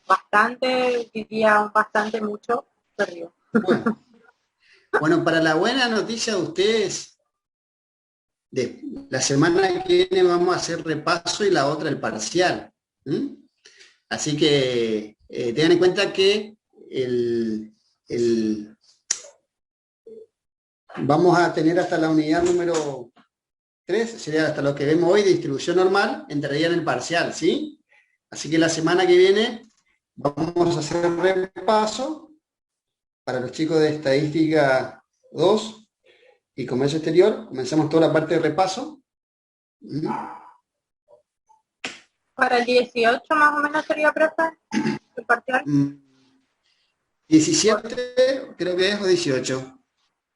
bastante, diría bastante mucho, perdió. Bueno, bueno, para la buena noticia de ustedes, la semana que viene vamos a hacer repaso y la otra el parcial. ¿Mm? Así que tengan en cuenta que el, el- vamos a tener hasta la unidad número 3, sería hasta lo que vemos hoy de distribución normal, entraría en el parcial, ¿sí? Así que la semana que viene vamos a hacer repaso para los chicos de estadística 2 y comercio exterior. Comenzamos toda la parte de repaso. ¿Mm? Para el 18 más o menos sería, profe, el parcial. 17 creo que es o 18.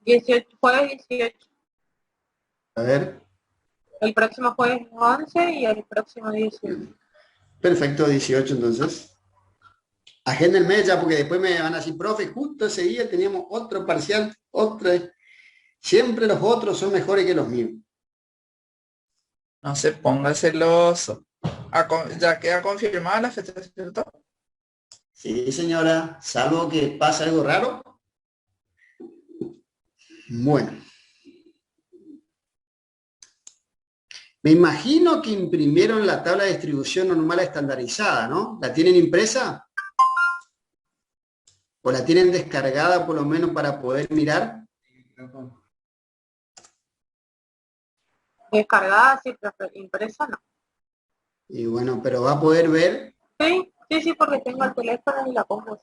18, jueves 18. A ver, El próximo jueves 11 y el próximo 18. perfecto, 18 entonces. Agéndenme ya porque después me van a decir, profe, justo ese día teníamos otro parcial, otro. Siempre los otros son mejores que los míos. No se ponga celoso. Ya queda confirmada la fecha, ¿cierto? Sí, señora, salvo que pase algo raro. Bueno, me imagino que imprimieron la tabla de distribución normal estandarizada, ¿no? ¿La tienen impresa? ¿O la tienen descargada por lo menos para poder mirar? Descargada, sí, profe, impresa no. Y bueno, pero va a poder ver. Sí, sí, sí, porque tengo el teléfono y la pongo.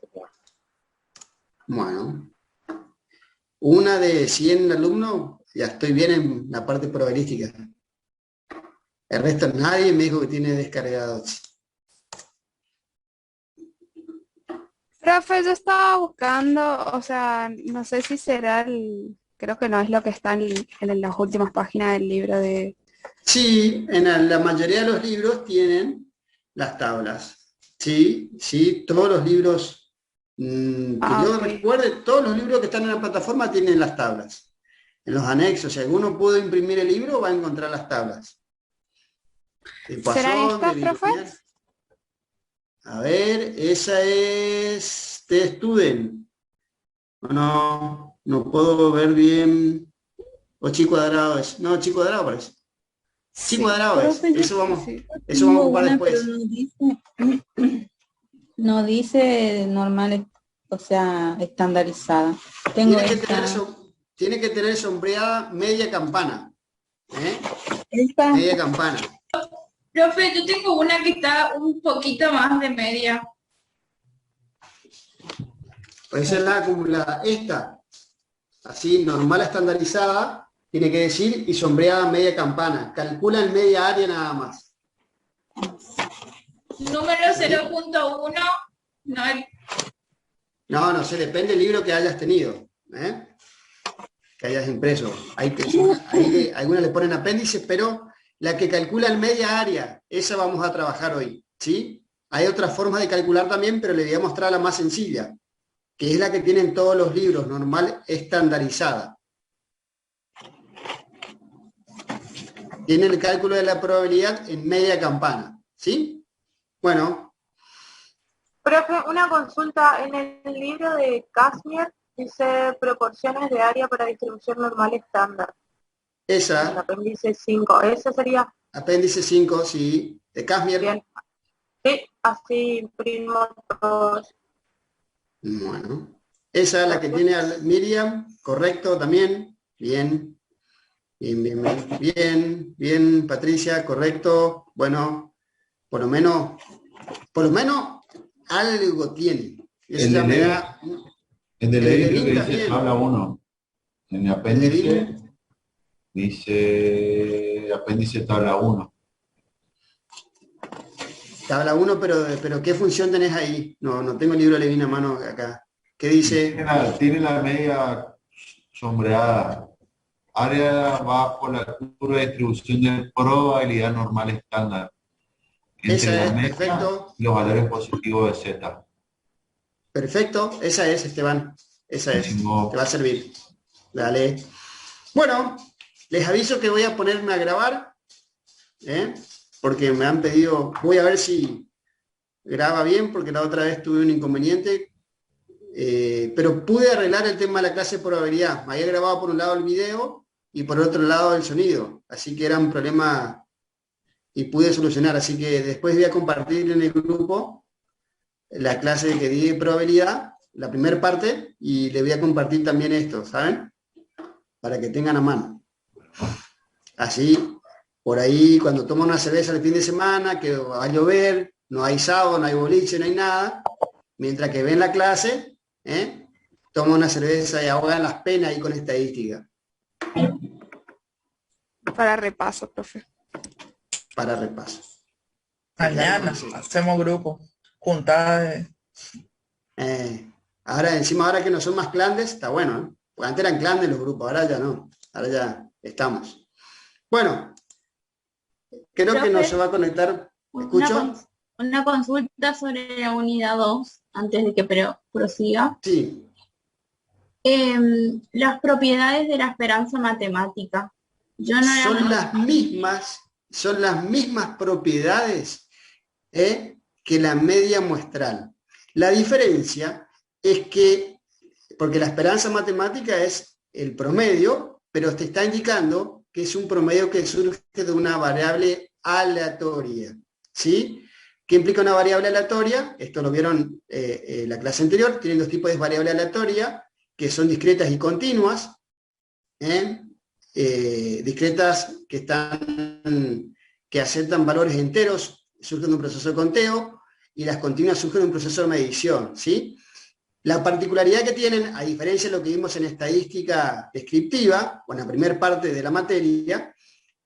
Bueno, una de 100 alumnos, ya estoy bien en la parte probabilística. El resto nadie me dijo que tiene descargados. Profe, yo estaba buscando, o sea, no sé si será creo que no es lo que está en las últimas páginas del libro de... Sí, en la mayoría de los libros tienen las tablas. Sí, sí, todos los libros que Ah, yo ok. recuerde, todos los libros que están en la plataforma tienen las tablas. En los anexos, si alguno pudo imprimir el libro, va a encontrar las tablas. De ¿Serán Poisson, de estas, profe? Villoquian. A ver, esa es de Student. No, no puedo ver bien. O chi cuadrado es. No, chi cuadrado parece. Chi Sí, cuadrado es. Profe, yo Eso vamos a tengo ocupar una, pero después. no dice normal, o sea, estandarizada. Tengo Tiene que tener, esta, tiene que tener sombreada media campana. ¿Eh? esta, Media campana. Profe, yo tengo una que está un poquito más de media. Esa es la acumulada. Esta, así, normal estandarizada, tiene que decir y sombreada media campana. Calcula en media área nada más. Número 0.1, no, No, no sé, depende del libro que hayas tenido. ¿Eh? Que hayas impreso. Algunas le ponen apéndices, pero la que calcula en media área, esa vamos a trabajar hoy. ¿Sí? Hay otras formas de calcular también, pero le voy a mostrar la más sencilla, que es la que tienen todos los libros, normal estandarizada. Tiene el cálculo de la probabilidad en media campana. ¿Sí? Bueno. Profe, una consulta. En el libro de Kashmir dice proporciones de área para distribución normal estándar. En el Esa, apéndice 5. Ese sería apéndice 5, sí, de Kashmir. bien. Sí, así imprimo todos. Bueno. Esa es la que tiene a Miriam, correcto también. Bien. Bien, bien, bien, bien, bien, Patricia, correcto. Bueno, por lo menos algo tiene. Eso El ya de me Levin, da. el de El de Levin creo Levin que dice también. tabla 1. En el El de apéndice Levin, dice apéndice tabla 1. tabla 1, pero ¿qué función tenés ahí? No, no tengo el libro de Levin a mano acá. ¿Qué Tiene dice? la media sombreada. Área va por la curva de distribución de probabilidad normal estándar Esa entre la es, media perfecto. y los valores positivos de Z. Perfecto, esa es, Esteban. Esa es. Te va a Buenísimo. servir. Dale. Bueno, les aviso que voy a ponerme a grabar, ¿eh? Porque me han pedido, voy a ver si graba bien porque la otra vez tuve un inconveniente, pero pude arreglar el tema de la clase de probabilidad. Me había grabado por un lado el video y por otro lado el sonido, así que era un problema y pude solucionar, así que después voy a compartir en el grupo la clase que di de probabilidad, la primera parte, y le voy a compartir también esto, ¿saben? Para que tengan a mano. Así, por ahí, cuando toman una cerveza el fin de semana, que va a llover, no hay sábado, no hay boliche, no hay nada, mientras que ven la clase, toman una cerveza y ahogan las penas ahí con estadística. Para repaso, profe. Para repaso. Mañana hacemos grupo, juntadas. Ahora, encima, ahora que no son más clandes, está bueno, ¿eh? Porque antes eran clandes los grupos, ahora ya no, ahora ya estamos. Bueno, creo que no se va a conectar. ¿Escucho? Una consulta sobre la unidad 2, antes de que prosiga. Sí. Las propiedades de la esperanza matemática. Son las mismas propiedades que la media muestral. La diferencia es que, porque la esperanza matemática es el promedio, pero te está indicando que es un promedio que surge de una variable aleatoria, ¿sí? ¿Qué implica una variable aleatoria? Esto lo vieron en la clase anterior, tienen dos tipos de variable aleatoria, que son discretas y continuas, discretas que aceptan valores enteros, surgen de un proceso de conteo, y las continuas surgen de un proceso de medición, ¿sí? La particularidad que tienen, a diferencia de lo que vimos en estadística descriptiva, o en la primera parte de la materia,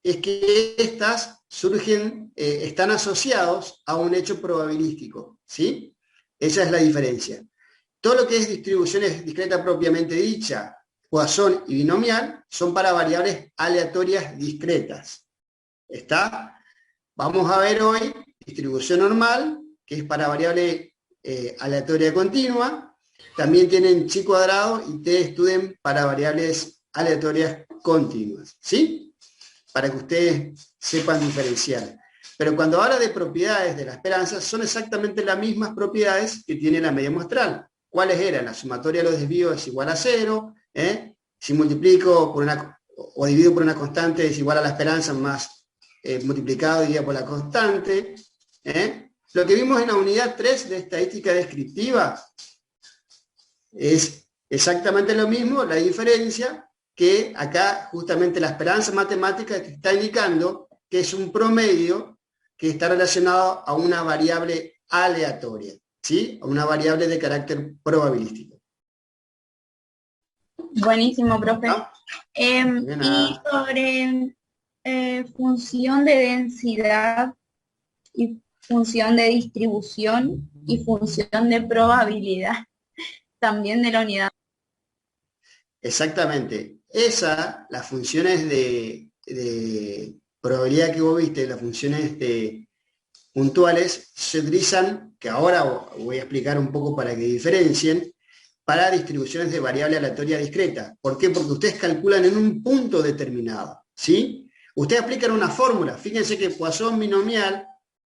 es que estas surgen, están asociados a un hecho probabilístico, ¿sí? Esa es la diferencia. Todo lo que es distribuciones discretas propiamente dicha, Poisson y binomial, son para variables aleatorias discretas. ¿Está? Vamos a ver hoy distribución normal, que es para variable aleatoria continua. También tienen chi cuadrado y t-student para variables aleatorias continuas, ¿sí? Para que ustedes sepan diferenciar. Pero cuando habla de propiedades de la esperanza, son exactamente las mismas propiedades que tiene la media muestral. ¿Cuáles eran? La sumatoria de los desvíos es igual a 0, si multiplico por o divido por una constante es igual a la esperanza más multiplicado dividido por la constante. Lo que vimos en la unidad 3 de estadística descriptiva es exactamente lo mismo, la diferencia que acá justamente la esperanza matemática que está indicando que es un promedio que está relacionado a una variable aleatoria, ¿sí? A una variable de carácter probabilístico. Buenísimo, profe. Y sobre función de densidad y función de distribución y función de probabilidad, también de la unidad. Exactamente. Las funciones de probabilidad que vos viste, las funciones puntuales, se utilizan, que ahora voy a explicar un poco para que diferencien, para distribuciones de variable aleatoria discreta. ¿Por qué? Porque ustedes calculan en un punto determinado, ¿sí? Ustedes aplican una fórmula. Fíjense que Poisson binomial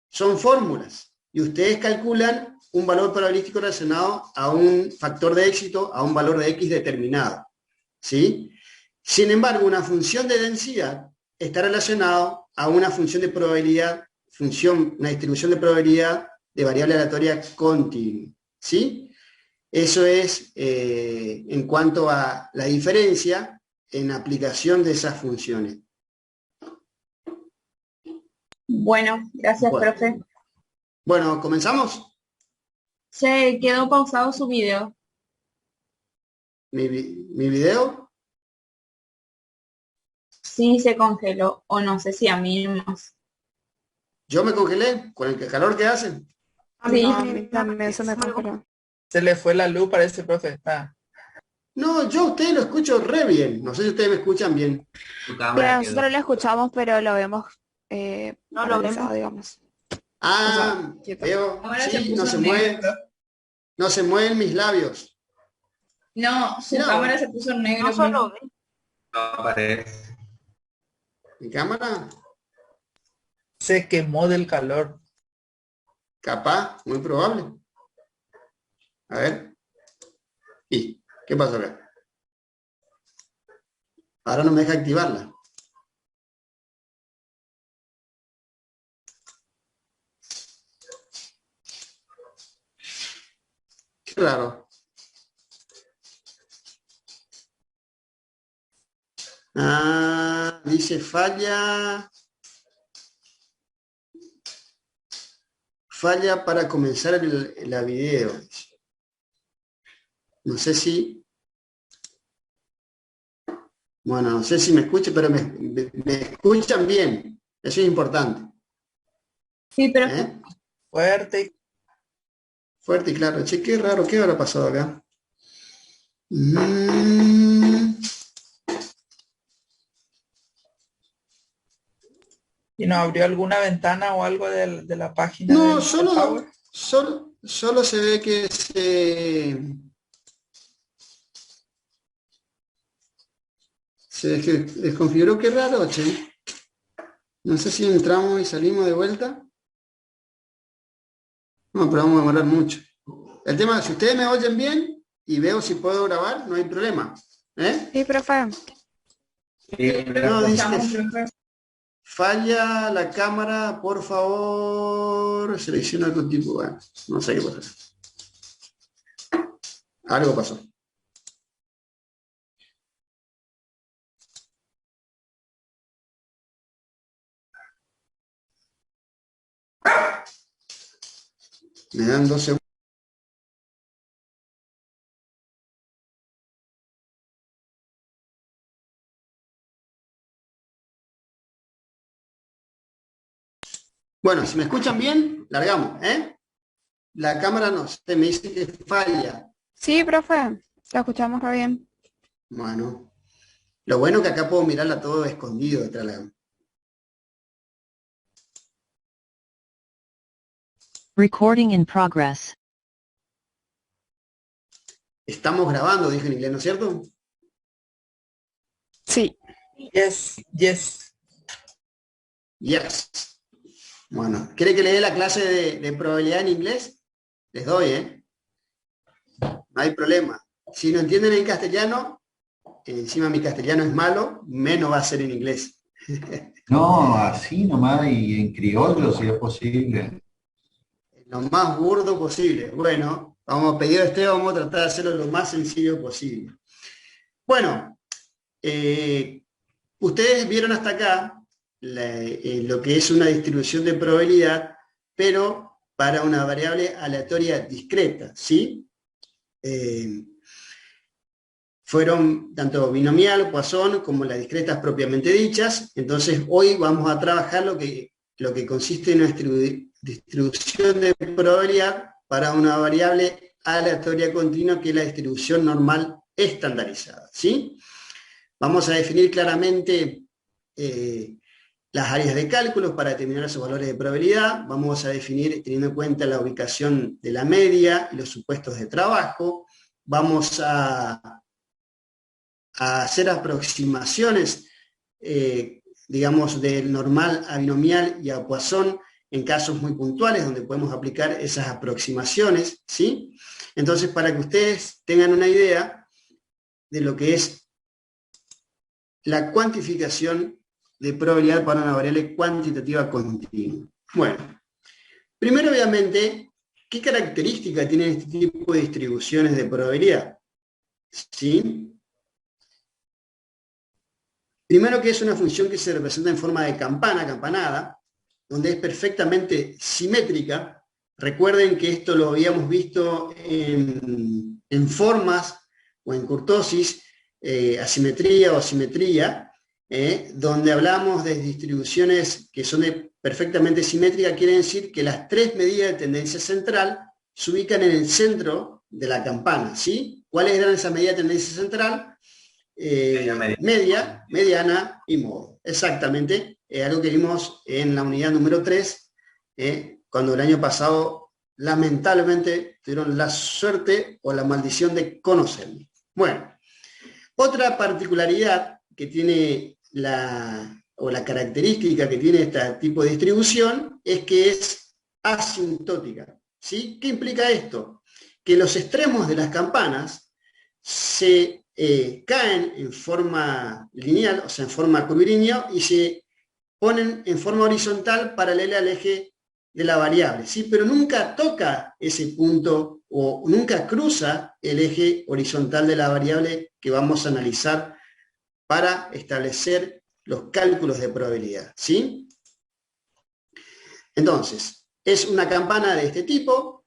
son fórmulas, y ustedes calculan un valor probabilístico relacionado a un factor de éxito, a un valor de X determinado, ¿sí? Sin embargo, una función de densidad está relacionado a una función de probabilidad, una distribución de probabilidad de variable aleatoria continua, ¿sí? Eso es en cuanto a la diferencia en aplicación de esas funciones. Bueno, gracias, profe. Bueno, ¿comenzamos? Se quedó pausado su video. ¿Mi video? Sí, se congeló, o no sé si a mí más. ¿Yo me congelé con el calor que hace? Sí. A mí también se me congeló. Se le fue la luz para ese profe. No, yo a ustedes lo escucho re bien. No sé si ustedes me escuchan bien. Pero nosotros lo escuchamos, pero lo vemos No lo vemos, digamos. Ah, O sea, veo. Ahora Sí, se no puso se negro. mueven. No se mueven mis labios. No, su No. cámara se puso negro. no solo ve. No aparece. ¿Mi cámara? Se quemó del calor. Capaz, muy probable. A ver. ¿Y qué pasó acá? Ahora no me deja activarla. Qué raro. Ah, dice falla. Falla para comenzar la video. No sé si... Bueno, no sé si me escuchan, pero me escuchan bien. Eso es importante. Sí, pero Fuerte. Fuerte y claro. Che, qué raro. ¿Qué habrá pasado acá? ¿Y no abrió alguna ventana o algo de la página No, del Power? solo se ve que se desconfiguró. Qué raro, che. No sé si entramos y salimos de vuelta. No, pero vamos a demorar mucho. El tema, si ustedes me oyen bien y veo si puedo grabar, no hay problema. ¿Eh? Sí, profe. No, dice, falla la cámara, por favor, selecciona otro tipo. Bueno, no sé qué pasa. Algo pasó. Me dan 2 segundos. Bueno, si me escuchan bien, largamos, ¿eh? La cámara no sé, me dice que falla. Sí, profe. Lo escuchamos re bien. Bueno, lo bueno es que acá puedo mirarla todo escondido detrás de la... Recording in progress. Estamos grabando, dije en inglés, ¿no es cierto? Sí. Yes, yes. Yes. Bueno, ¿quiere que le dé la clase de probabilidad en inglés? Les doy, ¿eh? No hay problema. Si no entienden en castellano, encima mi castellano es malo, menos va a ser en inglés. No, así nomás y en criollo si es posible. Lo más burdo posible. Bueno, vamos a pedir a Esteban, vamos a tratar de hacerlo lo más sencillo posible. Bueno, ustedes vieron hasta acá lo que es una distribución de probabilidad, pero para una variable aleatoria discreta, ¿sí? Fueron tanto binomial, Poisson, como las discretas propiamente dichas. Entonces, hoy vamos a trabajar lo que consiste en una distribución de probabilidad para una variable aleatoria continua, que es la distribución normal estandarizada, ¿sí? Vamos a definir claramente las áreas de cálculos para determinar esos valores de probabilidad. Vamos a definir, teniendo en cuenta la ubicación de la media y los supuestos de trabajo. Vamos a hacer aproximaciones, digamos, del normal a binomial y a Poisson en casos muy puntuales donde podemos aplicar esas aproximaciones, ¿sí? Entonces, para que ustedes tengan una idea de lo que es la cuantificación de probabilidad para una variable cuantitativa continua. Bueno, primero, obviamente, ¿qué características tienen este tipo de distribuciones de probabilidad? ¿Sí? Primero, que es una función que se representa en forma de campana, campanada, donde es perfectamente simétrica. Recuerden que esto lo habíamos visto en formas o en kurtosis, asimetría o simetría, donde hablamos de distribuciones que son perfectamente simétricas. Quiere decir que las tres medidas de tendencia central se ubican en el centro de la campana, ¿sí? ¿Cuáles eran esas medidas de tendencia central? Media, mediana y modo. Exactamente, algo que vimos en la unidad número 3, cuando el año pasado lamentablemente tuvieron la suerte o la maldición de conocerme. Bueno, otra particularidad que tiene la característica que tiene este tipo de distribución es que es asintótica. ¿Sí? ¿Qué implica esto? Que los extremos de las campanas se caen en forma lineal, o sea, en forma curvilínea, y se ponen en forma horizontal paralela al eje de la variable, ¿sí? Pero nunca toca ese punto o nunca cruza el eje horizontal de la variable que vamos a analizar para establecer los cálculos de probabilidad, ¿sí? Entonces, es una campana de este tipo,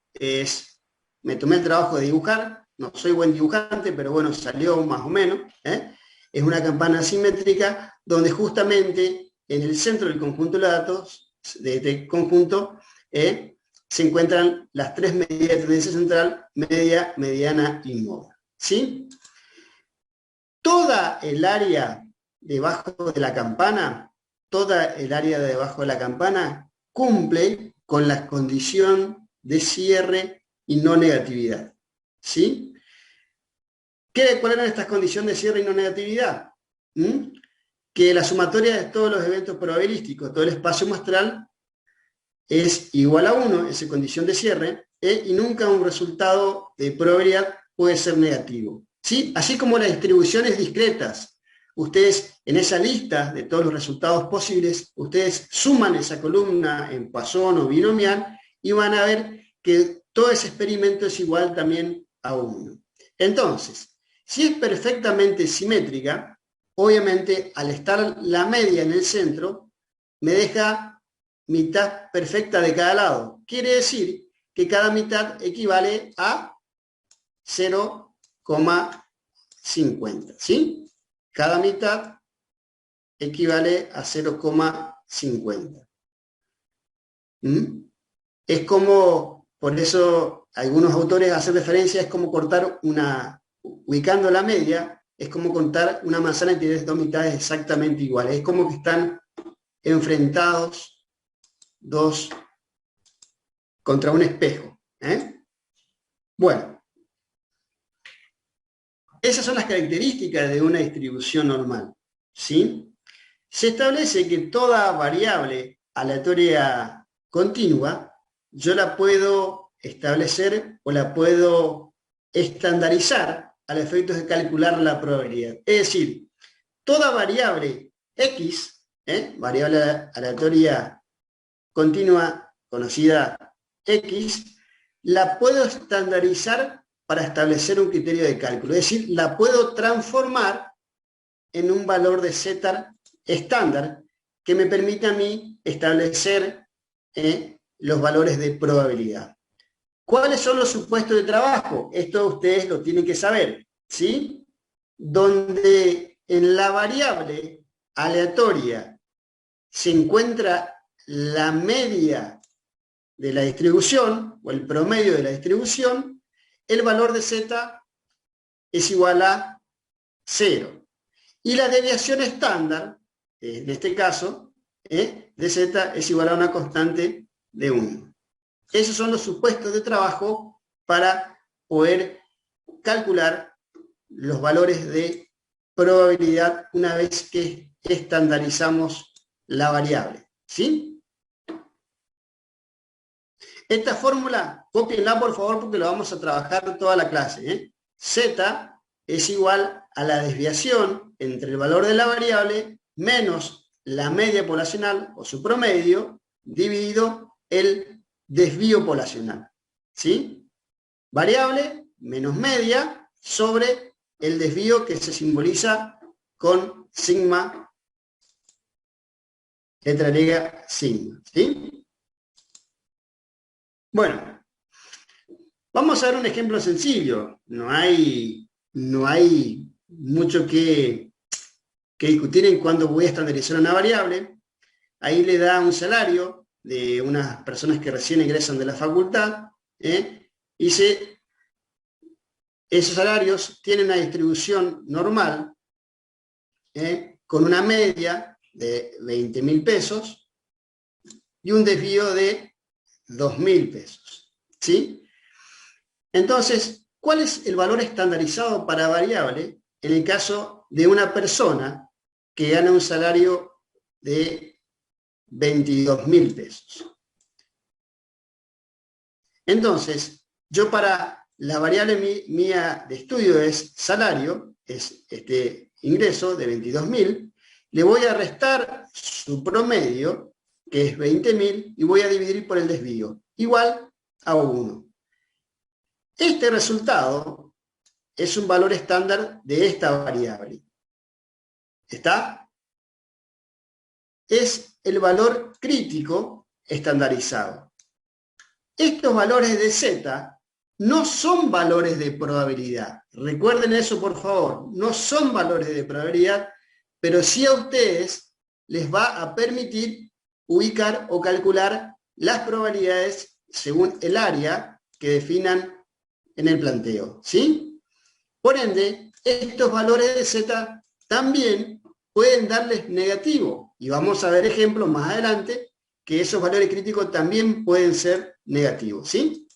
me tomé el trabajo de dibujar, no soy buen dibujante, pero bueno, salió más o menos, ¿eh? Es una campana simétrica donde justamente en el centro del conjunto de datos, de este conjunto, se encuentran las tres medidas de tendencia central, media, mediana y moda, ¿sí? Toda el área debajo de la campana, cumple con la condición de cierre y no negatividad, ¿sí? ¿Cuáles eran estas condiciones de cierre y no negatividad? Que la sumatoria de todos los eventos probabilísticos, todo el espacio muestral, es igual a 1, esa condición de cierre, y nunca un resultado de probabilidad puede ser negativo, ¿sí? Así como las distribuciones discretas. Ustedes en esa lista de todos los resultados posibles, ustedes suman esa columna en Poisson o binomial y van a ver que todo ese experimento es igual también a 1. Entonces, si es perfectamente simétrica, obviamente al estar la media en el centro, me deja mitad perfecta de cada lado. Quiere decir que cada mitad equivale a 0,50, ¿sí? Cada mitad equivale a 0,50. Es como, por eso algunos autores hacen referencia, es como cortar ubicando la media, es como contar una manzana y tienes dos mitades exactamente iguales. Es como que están enfrentados dos contra un espejo. Bueno. Esas son las características de una distribución normal, ¿sí? Se establece que toda variable aleatoria continua, yo la puedo establecer o la puedo estandarizar al efecto de calcular la probabilidad. Es decir, toda variable X, variable aleatoria continua conocida X, la puedo estandarizar para establecer un criterio de cálculo. Es decir, la puedo transformar en un valor de Z estándar que me permite a mí establecer los valores de probabilidad. ¿Cuáles son los supuestos de trabajo? Esto ustedes lo tienen que saber, ¿sí? Donde en la variable aleatoria se encuentra la media de la distribución o el promedio de la distribución, el valor de Z es igual a 0. Y la desviación estándar, en este caso, de Z es igual a una constante de 1. Esos son los supuestos de trabajo para poder calcular los valores de probabilidad una vez que estandarizamos la variable, ¿sí? Esta fórmula, cópienla por favor porque lo vamos a trabajar toda la clase. Z es igual a la desviación entre el valor de la variable menos la media poblacional o su promedio dividido el desvío poblacional, ¿sí? Variable menos media sobre el desvío que se simboliza con sigma, letra griega sigma, ¿sí? Bueno, vamos a ver un ejemplo sencillo. No hay mucho que discutir en cuándo voy a estandarizar una variable. Ahí le da un salario de unas personas que recién egresan de la facultad. Dice, esos salarios tienen una distribución normal, con una media de 20.000 pesos y un desvío de 2.000 pesos, ¿sí? Entonces, ¿cuál es el valor estandarizado para variable en el caso de una persona que gana un salario de 22.000 pesos? Entonces, yo para la variable mía de estudio es salario, es este ingreso de 22.000, le voy a restar su promedio, que es 20.000, y voy a dividir por el desvío, igual a 1. Este resultado es un valor estándar de esta variable. ¿Está? Es el valor crítico estandarizado. Estos valores de Z no son valores de probabilidad. Recuerden eso, por favor. No son valores de probabilidad, pero sí a ustedes les va a permitir ubicar o calcular las probabilidades según el área que definan en el planteo, ¿sí? Por ende, estos valores de Z también pueden darles negativo. Y vamos a ver ejemplos más adelante que esos valores críticos también pueden ser negativos, ¿sí?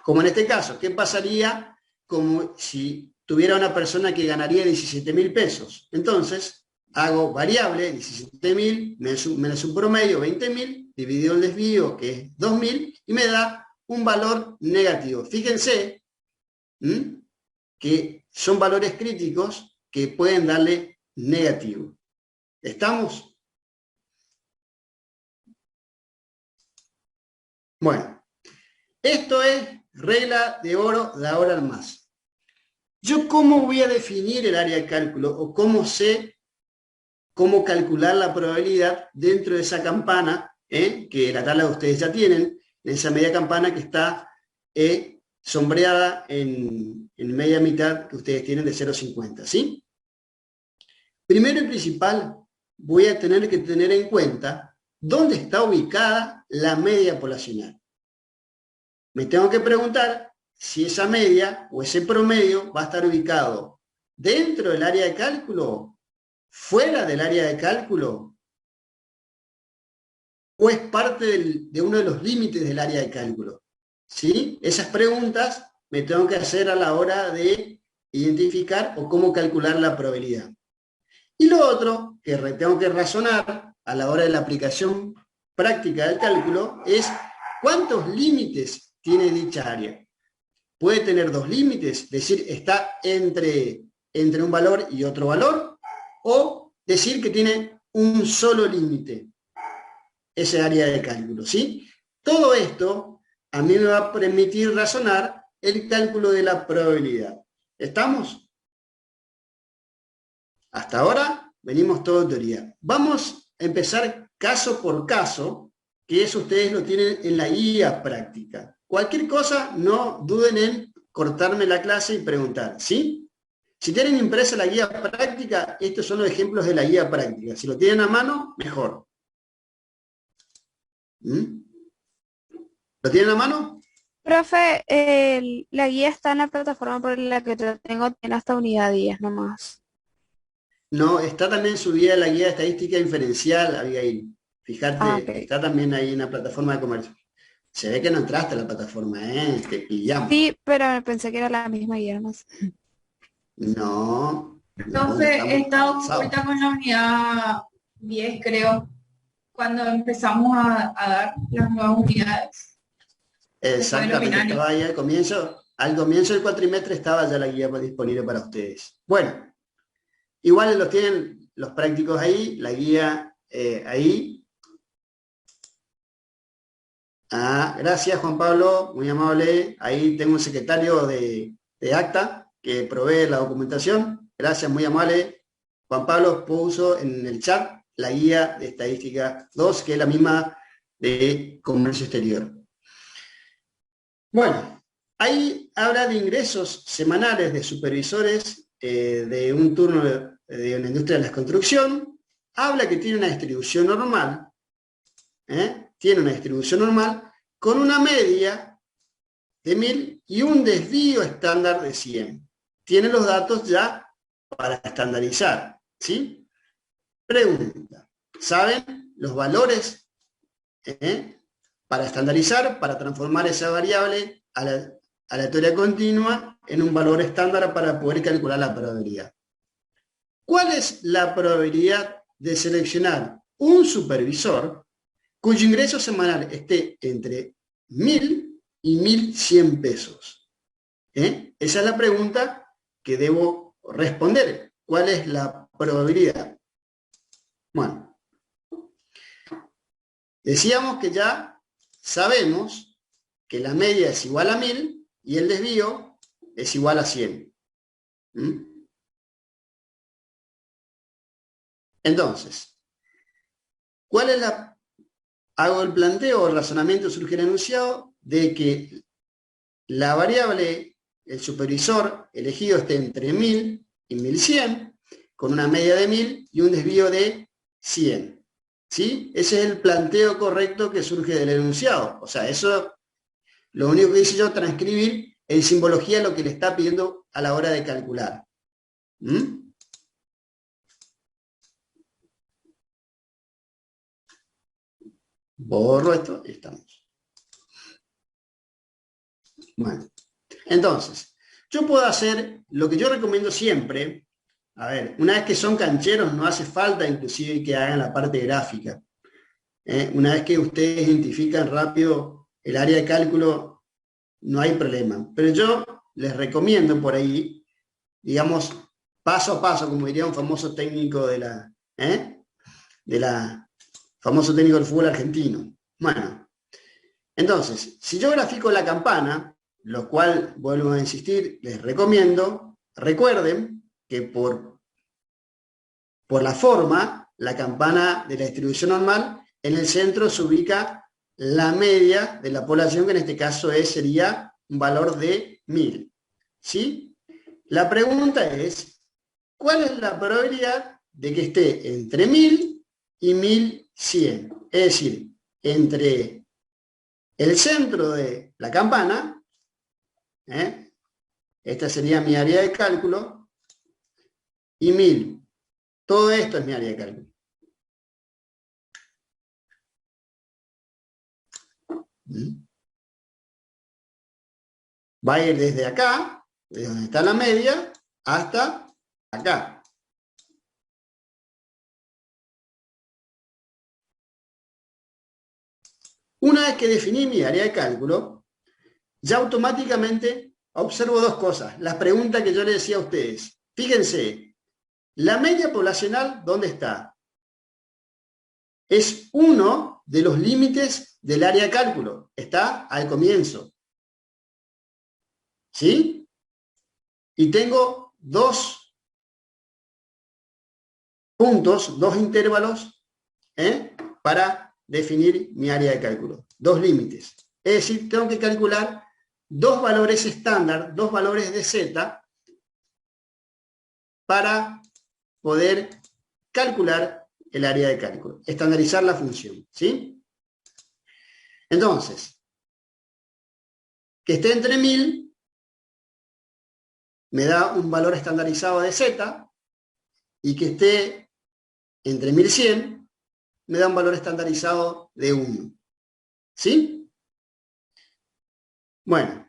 Como en este caso, ¿qué pasaría como si tuviera una persona que ganaría 17.000 pesos? Entonces, hago variable, 17.000, menos un promedio, 20.000, dividido el desvío, que es 2.000, y me da un valor negativo. Fíjense que son valores críticos que pueden darle negativo. ¿Estamos? Bueno, esto es regla de oro de ahora en más. ¿Yo cómo voy a definir el área de cálculo o cómo sé cómo calcular la probabilidad dentro de esa campana, que la tabla ustedes ya tienen, en esa media campana que está sombreada en media mitad que ustedes tienen de 0,50, ¿sí? Primero y principal, voy a tener que tener en cuenta dónde está ubicada la media poblacional. Me tengo que preguntar si esa media o ese promedio va a estar ubicado dentro del área de cálculo, fuera del área de cálculo, o es parte de uno de los límites del área de cálculo. ¿Sí? Esas preguntas me tengo que hacer a la hora de identificar o cómo calcular la probabilidad. Y lo otro que tengo que razonar a la hora de la aplicación práctica del cálculo es cuántos límites tiene dicha área. Puede tener dos límites, es decir, está entre un valor y otro valor, o decir que tiene un solo límite, ese área de cálculo, ¿sí? Todo esto a mí me va a permitir razonar el cálculo de la probabilidad. ¿Estamos? Hasta ahora venimos todo en teoría. Vamos a empezar caso por caso, que eso ustedes lo tienen en la guía práctica. Cualquier cosa, no duden en cortarme la clase y preguntar, ¿sí? Si tienen impresa la guía práctica, estos son los ejemplos de la guía práctica. Si lo tienen a mano, mejor. ¿Lo tienen a mano? Profe, la guía está en la plataforma por la que yo tengo, tiene hasta unidad 10 nomás. No, está también subida la guía de estadística inferencial, Abigail. Fíjate, Okay. está también ahí en la plataforma de comercio. Se ve que no entraste a la plataforma, te pillamos. Sí, pero pensé que era la misma guía, no sé. No. Entonces, he estado oculta con la unidad 10, creo, cuando empezamos a dar las nuevas unidades. Exactamente, estaba ahí al comienzo del cuatrimestre estaba ya la guía disponible para ustedes. Bueno, igual los tienen los prácticos ahí, la guía ahí. Gracias Juan Pablo, muy amable. Ahí tengo un secretario de acta que provee la documentación. Gracias, muy amable. Juan Pablo puso en el chat la guía de estadística 2, que es la misma de comercio exterior. Bueno, ahí habla de ingresos semanales de supervisores de un turno de una industria de la construcción. Habla que tiene una distribución normal. Tiene una distribución normal con una media de 1000 y un desvío estándar de 100. Tiene los datos ya para estandarizar, ¿sí? Pregunta, ¿saben los valores para estandarizar, para transformar esa variable aleatoria continua en un valor estándar para poder calcular la probabilidad? ¿Cuál es la probabilidad de seleccionar un supervisor cuyo ingreso semanal esté entre 1.000 y 1.100 pesos. Esa es la pregunta que debo responder. ¿Cuál es la probabilidad? Bueno, decíamos que ya sabemos que la media es igual a 1.000 y el desvío es igual a 100. Entonces, ¿cuál es la... Hago el planteo o el razonamiento, surge el enunciado de que la variable, el supervisor elegido esté entre 1.000 y 1.100, con una media de 1.000 y un desvío de 100. ¿Sí? Ese es el planteo correcto que surge del enunciado. O sea, eso, lo único que hice yo, transcribir en simbología lo que le está pidiendo a la hora de calcular. Borro esto y estamos. Bueno, entonces, yo puedo hacer lo que yo recomiendo siempre. A ver, una vez que son cancheros, no hace falta inclusive que hagan la parte gráfica. Una vez que ustedes identifican rápido el área de cálculo, no hay problema. Pero yo les recomiendo por ahí, digamos, paso a paso, como diría un famoso técnico famoso técnico del fútbol argentino. Bueno, entonces, si yo grafico la campana, lo cual, vuelvo a insistir, les recomiendo, recuerden que por la forma, la campana de la distribución normal, en el centro se ubica la media de la población, que en este caso sería un valor de 1.000. ¿Sí? La pregunta es, ¿cuál es la probabilidad de que esté entre 1.000 y 1.100? Es decir, entre el centro de la campana, esta sería mi área de cálculo, y 1.000. Todo esto es mi área de cálculo. Va a ir desde acá, desde donde está la media, hasta acá. Una vez que definí mi área de cálculo, ya automáticamente observo dos cosas. Las preguntas que yo les decía a ustedes. Fíjense, la media poblacional, ¿dónde está? Es uno de los límites del área de cálculo. Está al comienzo. ¿Sí? Y tengo dos puntos, dos intervalos, para definir mi área de cálculo. Dos límites. Es decir, tengo que calcular dos valores estándar, dos valores de z, para poder calcular el área de cálculo, estandarizar la función. ¿Sí? Entonces, que esté entre 1.000 me da un valor estandarizado de z, y que esté entre 1.100 me da un valor estandarizado de 1. ¿Sí? Bueno,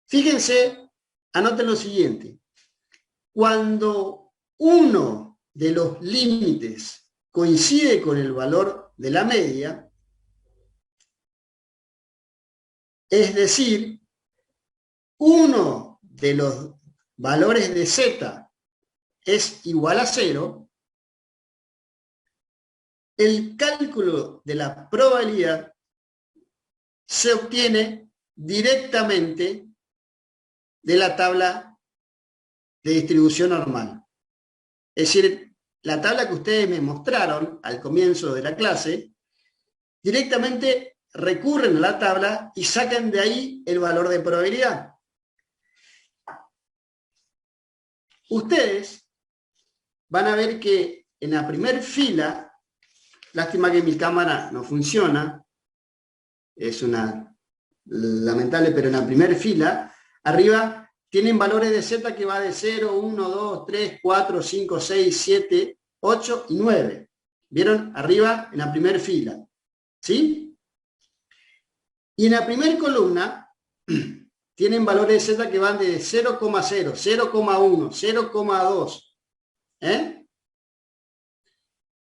fíjense, anoten lo siguiente. Cuando uno de los límites coincide con el valor de la media, es decir, uno de los valores de z es igual a 0, el cálculo de la probabilidad se obtiene directamente de la tabla de distribución normal. Es decir, la tabla que ustedes me mostraron al comienzo de la clase, directamente recurren a la tabla y sacan de ahí el valor de probabilidad. Ustedes van a ver que en la primera fila, lástima que mi cámara no funciona, es una lamentable, pero en la primera fila, arriba tienen valores de z que va de 0, 1, 2, 3, 4, 5, 6, 7, 8 y 9. ¿Vieron? Arriba en la primera fila. ¿Sí? Y en la primera columna tienen valores de z que van de 0,0, 0,1, 0,2.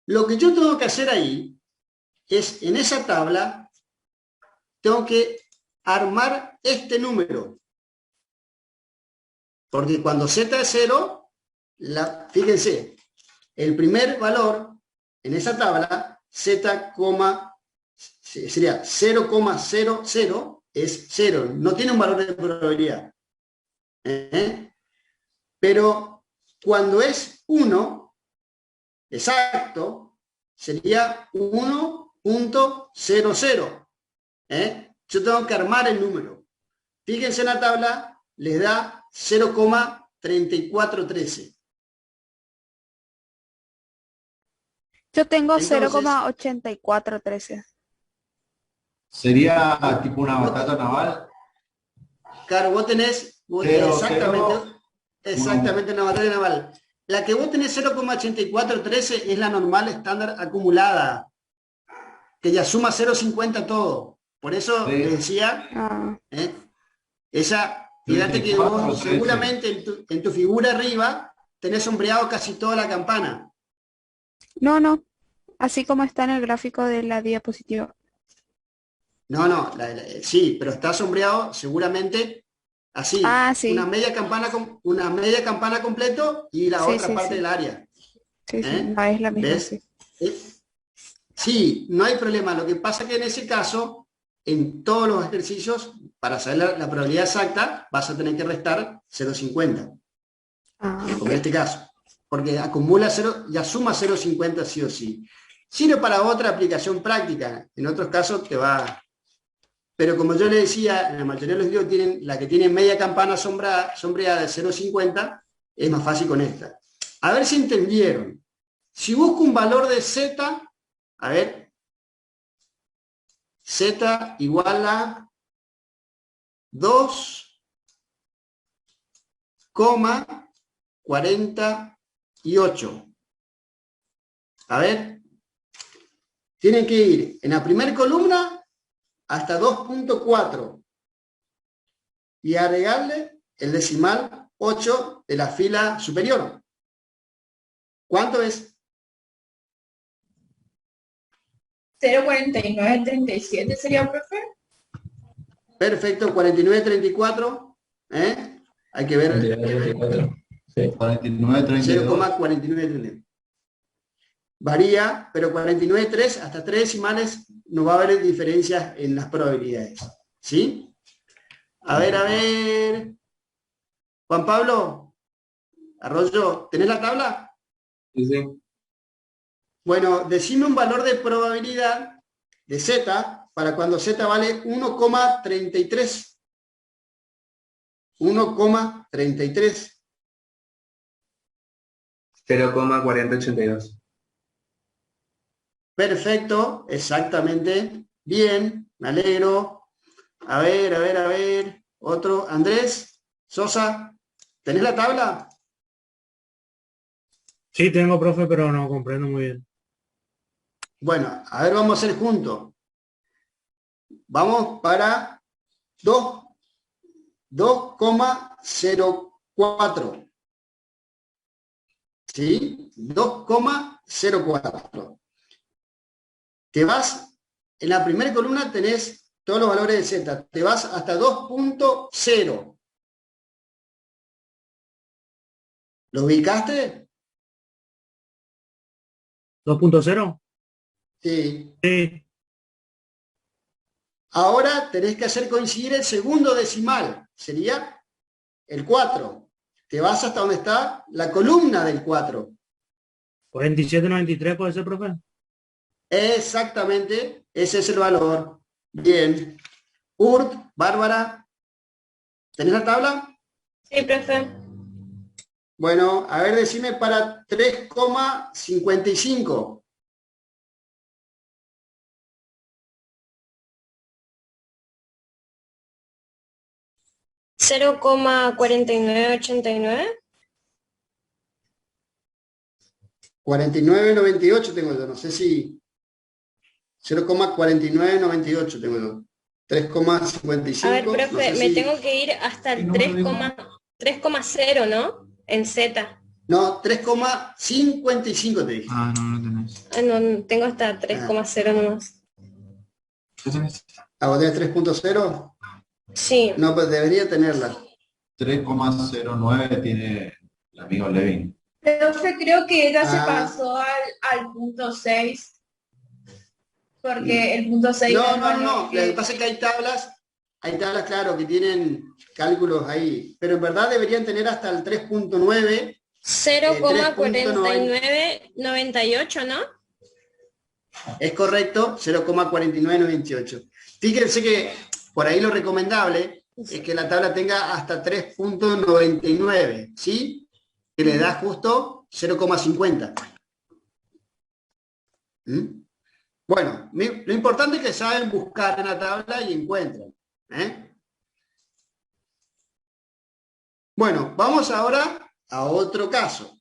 Lo que yo tengo que hacer ahí es en esa tabla, tengo que armar este número. Porque cuando z es 0, fíjense, el primer valor en esa tabla, z, sería 0,00, es 0, no tiene un valor de probabilidad. Pero cuando es 1, exacto, sería 1.00. Yo tengo que armar el número. Fíjense en la tabla, les da 0,3413. Yo tengo Entonces, 0,8413. Sería tipo una batata naval. Claro, vos tenés exactamente una batalla naval. La que vos tenés 0,8413 es la normal estándar acumulada, que ya suma 0,50 todo. Por eso Sí. les decía, esa, fíjate que vos seguramente en tu figura arriba tenés sombreado casi toda la campana. No, así como está en el gráfico de la diapositiva. No, sí, pero está sombreado seguramente así, Sí. una media campana completo y la otra parte del área. Sí, no es la misma. ¿Ves? Sí, no hay problema. Lo que pasa es que en ese caso, en todos los ejercicios, para saber la probabilidad exacta, vas a tener que restar 0,50. Como en este caso. Porque acumula 0, ya suma 0,50 sí o sí. Sirve para otra aplicación práctica. En otros casos te va... Pero como yo le decía, en la mayoría de los videos la que tiene media campana sombreada de 0,50, es más fácil con esta. A ver si entendieron. Si busco un valor de z, a ver, z igual a 2,48. A ver, tienen que ir en la primera columna hasta 2.4 y agregarle el decimal 8 de la fila superior. ¿Cuánto es? 0,4937 sería, profe. Perfecto, 4934. Hay que ver. 49.34. Sí. 49.32. 0,4932. Varía, pero 49.3 hasta 3 decimales no va a haber diferencias en las probabilidades. ¿Sí? A ver. Juan Pablo Arroyo, ¿tenés la tabla? Sí. Bueno, decime un valor de probabilidad de z para cuando z vale 1,33. 1,33. 0,4082. Perfecto, exactamente. Bien, me alegro. A ver. Otro. Andrés Sosa, ¿tenés la tabla? Sí, tengo, profe, pero no comprendo muy bien. Bueno, a ver, vamos a hacer juntos. Vamos para 2,04. ¿Sí? 2,04. Te vas, en la primera columna tenés todos los valores de z. Te vas hasta 2.0. ¿Lo ubicaste? 2.0. Sí. Sí. Ahora tenés que hacer coincidir el segundo decimal. Sería el 4. Te vas hasta donde está la columna del 4. 4793 puede ser, profe. Exactamente, ese es el valor. Bien. Urt, Bárbara, ¿tenés la tabla? Sí, profe. Bueno, a ver, decime para 3,55. ¿0,4989? 49,98 tengo yo, no sé si 0,4998 tengo yo. 3,55. A ver, profe, no sé me si... tengo que ir hasta el 3,0, ¿no? En Z. No, 3,55 te dije. Ah, no tenés. No, tengo hasta 3,0 nomás. ¿A vos tenés 3.0? Sí. No, pues debería tenerla. 3,09 tiene el amigo Levin. Profe, creo que ella se Ah. pasó al punto 6, porque el punto 6 es el valor No. Lo que pasa es que hay tablas, claro, que tienen cálculos ahí, pero en verdad deberían tener hasta el 3.9. 0,4998, ¿no? Es correcto, 0,4998. Fíjense que por ahí lo recomendable es que la tabla tenga hasta 3.99, ¿sí? Que le da justo 0,50. ¿Mm? Bueno, lo importante es que saben buscar en la tabla y encuentran. Bueno, vamos ahora a otro caso.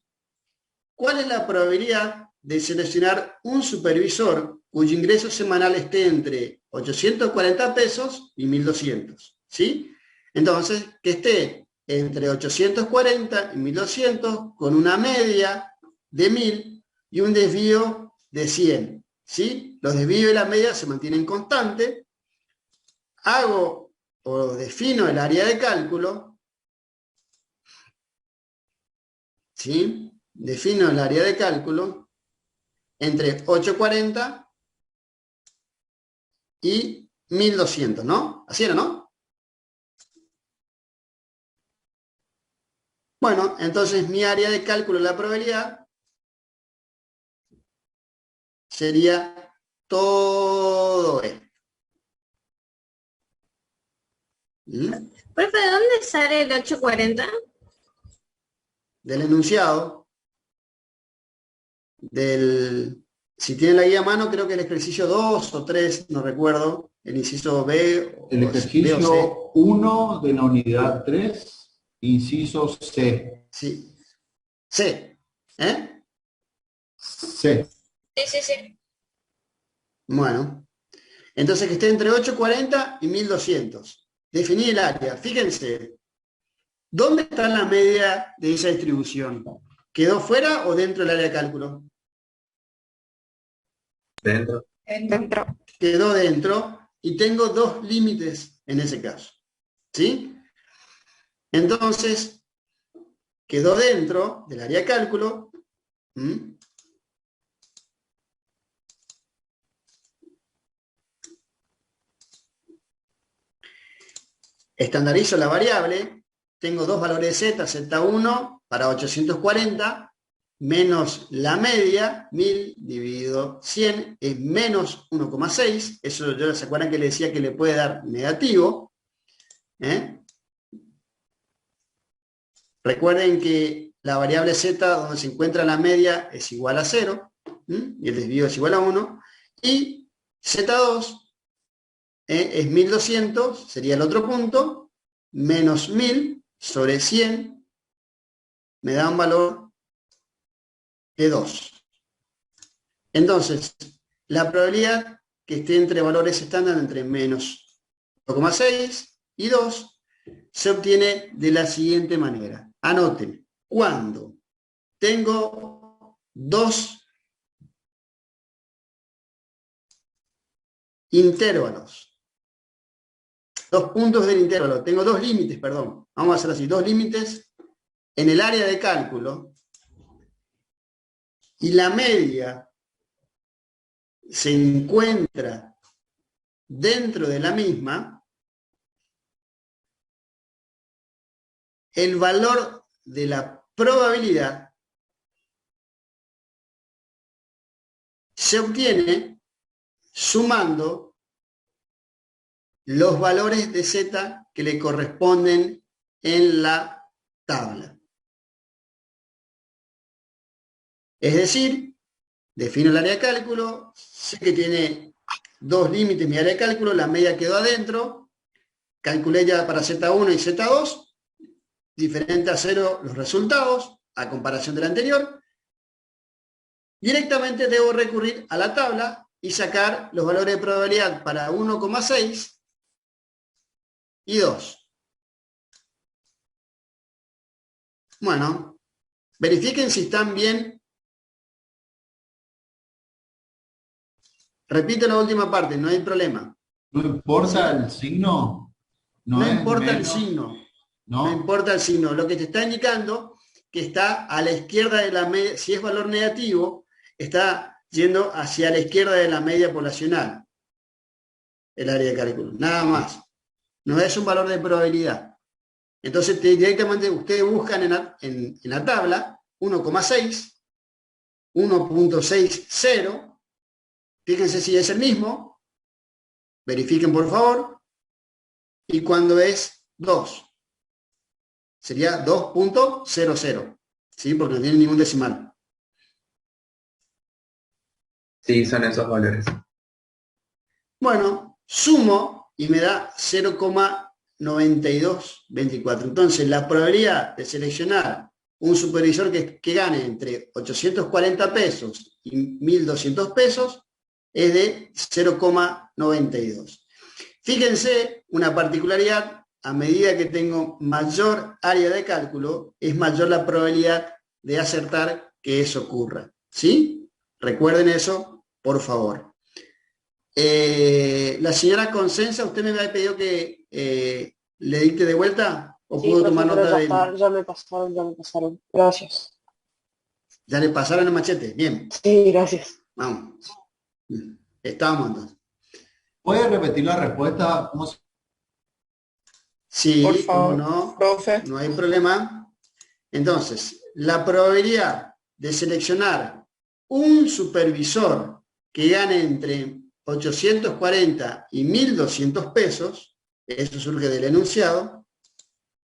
¿Cuál es la probabilidad de seleccionar un supervisor cuyo ingreso semanal esté entre 840 pesos y 1.200? ¿Sí? Entonces, que esté entre 840 y 1.200 con una media de 1.000 y un desvío de 100. ¿Sí? Los desvíos y la media se mantienen constantes. Hago o defino el área de cálculo. ¿Sí? Defino el área de cálculo entre 840 y 1.200, ¿no? Así era, ¿no? Bueno, entonces mi área de cálculo de la probabilidad sería todo esto. Profe, ¿de dónde sale el 840? Del enunciado, si tiene la guía a mano, creo que el ejercicio 2 o 3, no recuerdo, el inciso B. El ejercicio 1 de la unidad 3, inciso C. Sí. C. C. Sí. Bueno, entonces que esté entre 840 y 1.200. Definir el área. Fíjense, ¿dónde está la media de esa distribución? ¿Quedó fuera o dentro del área de cálculo? Dentro. Quedó dentro y tengo dos límites en ese caso. ¿Sí? Entonces, quedó dentro del área de cálculo. Estandarizo la variable. Tengo dos valores de z, z1 para 840, menos la media, 1000 dividido 100, es menos 1,6. Eso ya se acuerdan que le decía que le puede dar negativo. Recuerden que la variable z, donde se encuentra la media, es igual a 0, y el desvío es igual a 1, y z2 es 1.200, sería el otro punto, menos 1.000 sobre 100, me da un valor de 2. Entonces, la probabilidad que esté entre valores estándar entre menos 1,6 y 2 se obtiene de la siguiente manera. Anoten, cuando tengo dos intervalos, dos puntos del intervalo, tengo dos límites, perdón, vamos a hacer así, dos límites en el área de cálculo, y la media se encuentra dentro de la misma, el valor de la probabilidad se obtiene sumando los valores de z que le corresponden en la tabla. Es decir, defino el área de cálculo, sé que tiene dos límites mi área de cálculo, la media quedó adentro, calculé ya para z1 y z2, diferente a 0 los resultados, a comparación del anterior. Directamente debo recurrir a la tabla y sacar los valores de probabilidad para 1,6 y 2. Bueno, verifiquen si están bien. Repito la última parte, no hay problema. ¿No importa el signo? No es importa el menos, signo. ¿no? No importa el signo. Lo que te está indicando que está a la izquierda de la media, si es valor negativo, está yendo hacia la izquierda de la media poblacional, el área de cálculo. Nada más. No es un valor de probabilidad. Entonces directamente ustedes buscan en la tabla 1,6, 1.60, fíjense si es el mismo, verifiquen por favor, y cuando es 2, sería 2.00, ¿sí? Porque no tiene ningún decimal. Sí, son esos valores. Bueno, sumo y me da 0,9224. Entonces, la probabilidad de seleccionar un supervisor que gane entre 840 pesos y 1.200 pesos es de 0,92. Fíjense, una particularidad, a medida que tengo mayor área de cálculo, es mayor la probabilidad de acertar que eso ocurra. ¿Sí? Recuerden eso, por favor. La señora Consensa, ¿usted me había pedido que le dicte de vuelta? ¿O Sí, pudo tomar profe, pero nota ya está, de...? ya me pasaron. Gracias. ¿Ya le pasaron el machete? Bien. Sí, gracias. Vamos. Estábamos entonces. ¿Puede repetir la respuesta? ¿Cómo se... Sí, Por cómo favor, no, profe. no hay problema. Entonces, la probabilidad de seleccionar un supervisor que gane entre 840 y 1.200 pesos, eso surge del enunciado,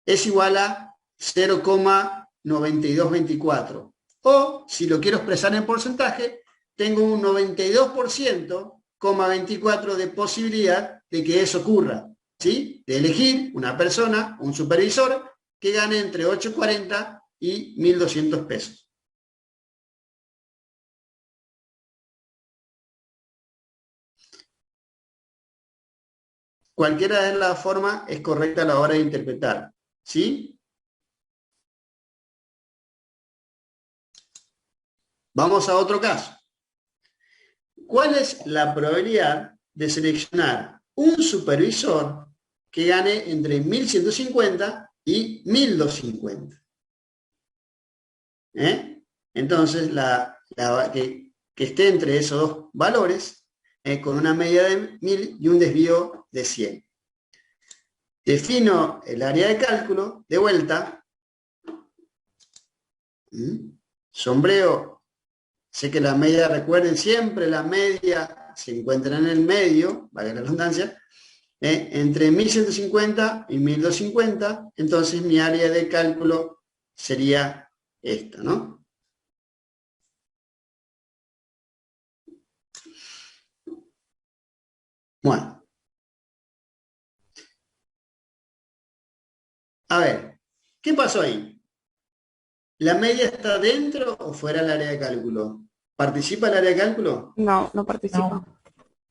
es igual a 0,9224. O, si lo quiero expresar en porcentaje, tengo un 92,24 de posibilidad de que eso ocurra, ¿sí? De elegir una persona, un supervisor, que gane entre 840 y 1.200 pesos. Cualquiera de las formas es correcta a la hora de interpretar, ¿sí? Vamos a otro caso. ¿Cuál es la probabilidad de seleccionar un supervisor que gane entre 1.150 y 1.250? Entonces, que esté entre esos dos valores, con una media de 1.000 y un desvío de 100. Defino el área de cálculo, de vuelta. Sombreo. Sé que la media, recuerden siempre, la media se encuentra en el medio, valga la redundancia, entre 1.150 y 1.250, entonces mi área de cálculo sería esta, ¿no? Bueno. A ver, ¿qué pasó ahí? ¿La media está dentro o fuera del área de cálculo? ¿Participa el área de cálculo? No, no participa.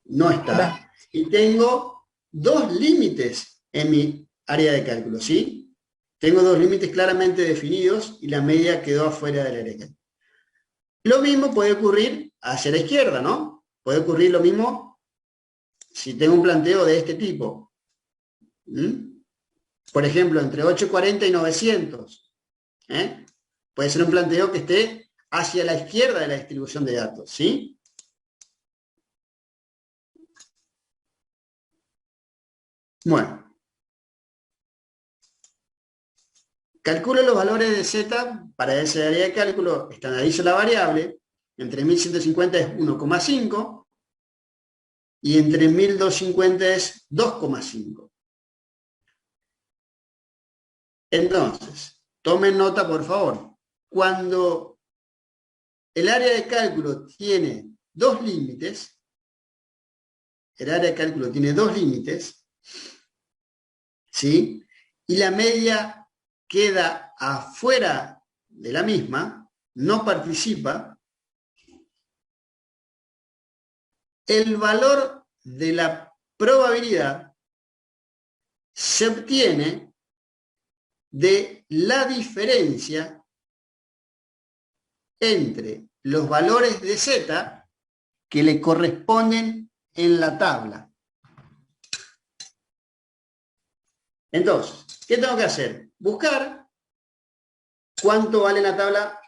No está. Y tengo dos límites en mi área de cálculo, ¿sí? Tengo dos límites claramente definidos y la media quedó afuera del área de cálculo. Lo mismo puede ocurrir hacia la izquierda, ¿no? Puede ocurrir lo mismo si tengo un planteo de este tipo. Por ejemplo, entre 840 y 900. Puede ser un planteo que esté hacia la izquierda de la distribución de datos, ¿sí? Bueno. Calculo los valores de Z para ese área de cálculo, estandarizo la variable, entre 1.150 es 1,5 y entre 1.250 es 2,5. Entonces, tomen nota por favor. Cuando el área de cálculo tiene dos límites, ¿sí? Y la media queda afuera de la misma, no participa, el valor de la probabilidad se obtiene de la diferencia entre los valores de Z que le corresponden en la tabla. Entonces, ¿qué tengo que hacer? Buscar cuánto vale la tabla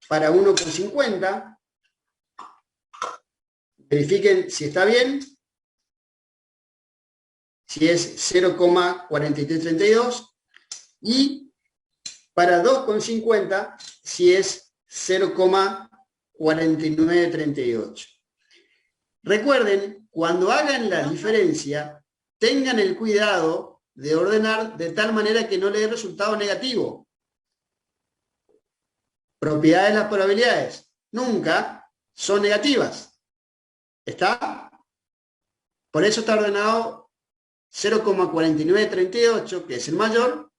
para 1,50. Verifiquen si está bien. Si es 0,4332. Y para 2,50 si es 0,4938. Recuerden, cuando hagan la diferencia, tengan el cuidado de ordenar de tal manera que no le dé resultado negativo. Propiedades de las probabilidades nunca son negativas. ¿Está? Por eso está ordenado 0,4938, que es el mayor,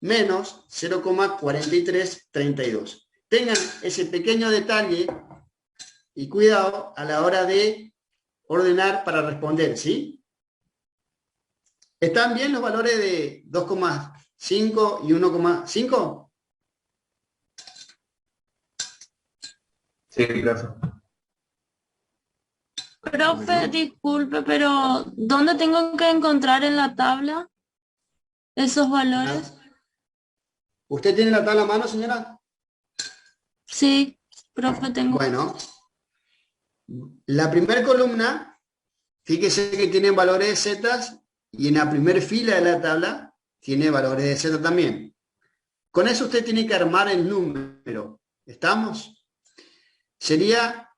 menos 0,4332. Tengan ese pequeño detalle y cuidado a la hora de ordenar para responder, ¿sí? ¿Están bien los valores de 2,5 y 1,5? Sí, profe. Profe, disculpe, pero ¿dónde tengo que encontrar en la tabla esos valores? ¿Usted tiene la tabla a mano, señora? Sí, profe, tengo. Bueno, la primera columna, fíjese que tiene valores de Z y en la primera fila de la tabla tiene valores de Z también. Con eso usted tiene que armar el número. ¿Estamos? Sería,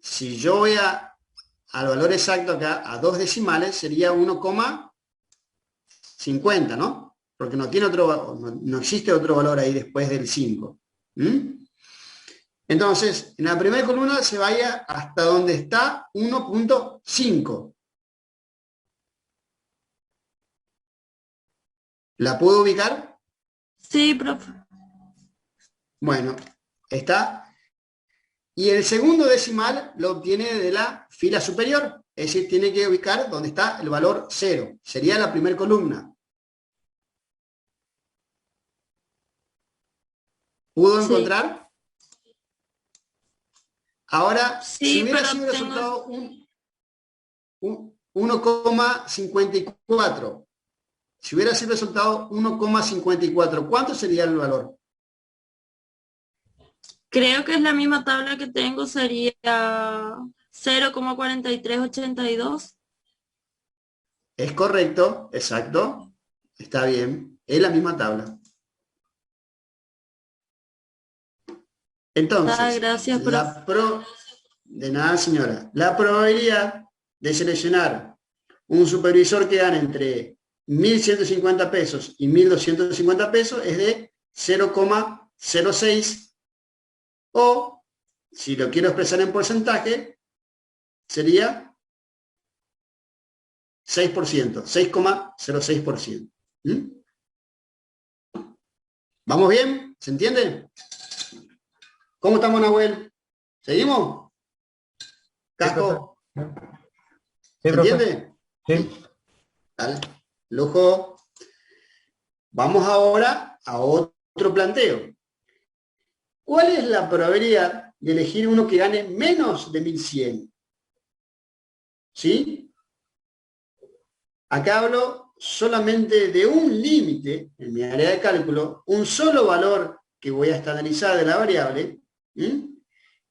si yo voy al valor exacto acá, a 2 decimales, sería 1,50, ¿no? Porque no tiene no existe otro valor ahí después del 5. Entonces, en la primera columna se vaya hasta donde está 1,5. ¿La puedo ubicar? Sí, profe. Bueno, está. Y el segundo decimal lo obtiene de la fila superior. Es decir, tiene que ubicar donde está el valor 0. Sería la primera columna. ¿Pudo encontrar? Ahora, Sí, si hubiera pero sido el resultado 1,54. Si hubiera sido el resultado 1,54, ¿cuánto sería el valor? Creo que es la misma tabla que tengo, sería 0,4382. Es correcto, exacto. Está bien. Es la misma tabla. Entonces, gracias, de nada, señora. La probabilidad de seleccionar un supervisor que gane entre 1.150 pesos y 1.250 pesos es de 0,06, o, si lo quiero expresar en porcentaje, sería 6%, 6,06%. ¿Vamos bien? ¿Se entiende? ¿Cómo estamos, Nahuel? ¿Seguimos? Casco. ¿Se entiende? Sí. Dale. Lujo. Vamos ahora a otro planteo. ¿Cuál es la probabilidad de elegir uno que gane menos de 1.100? ¿Sí? Acá hablo solamente de un límite en mi área de cálculo, un solo valor que voy a estandarizar de la variable,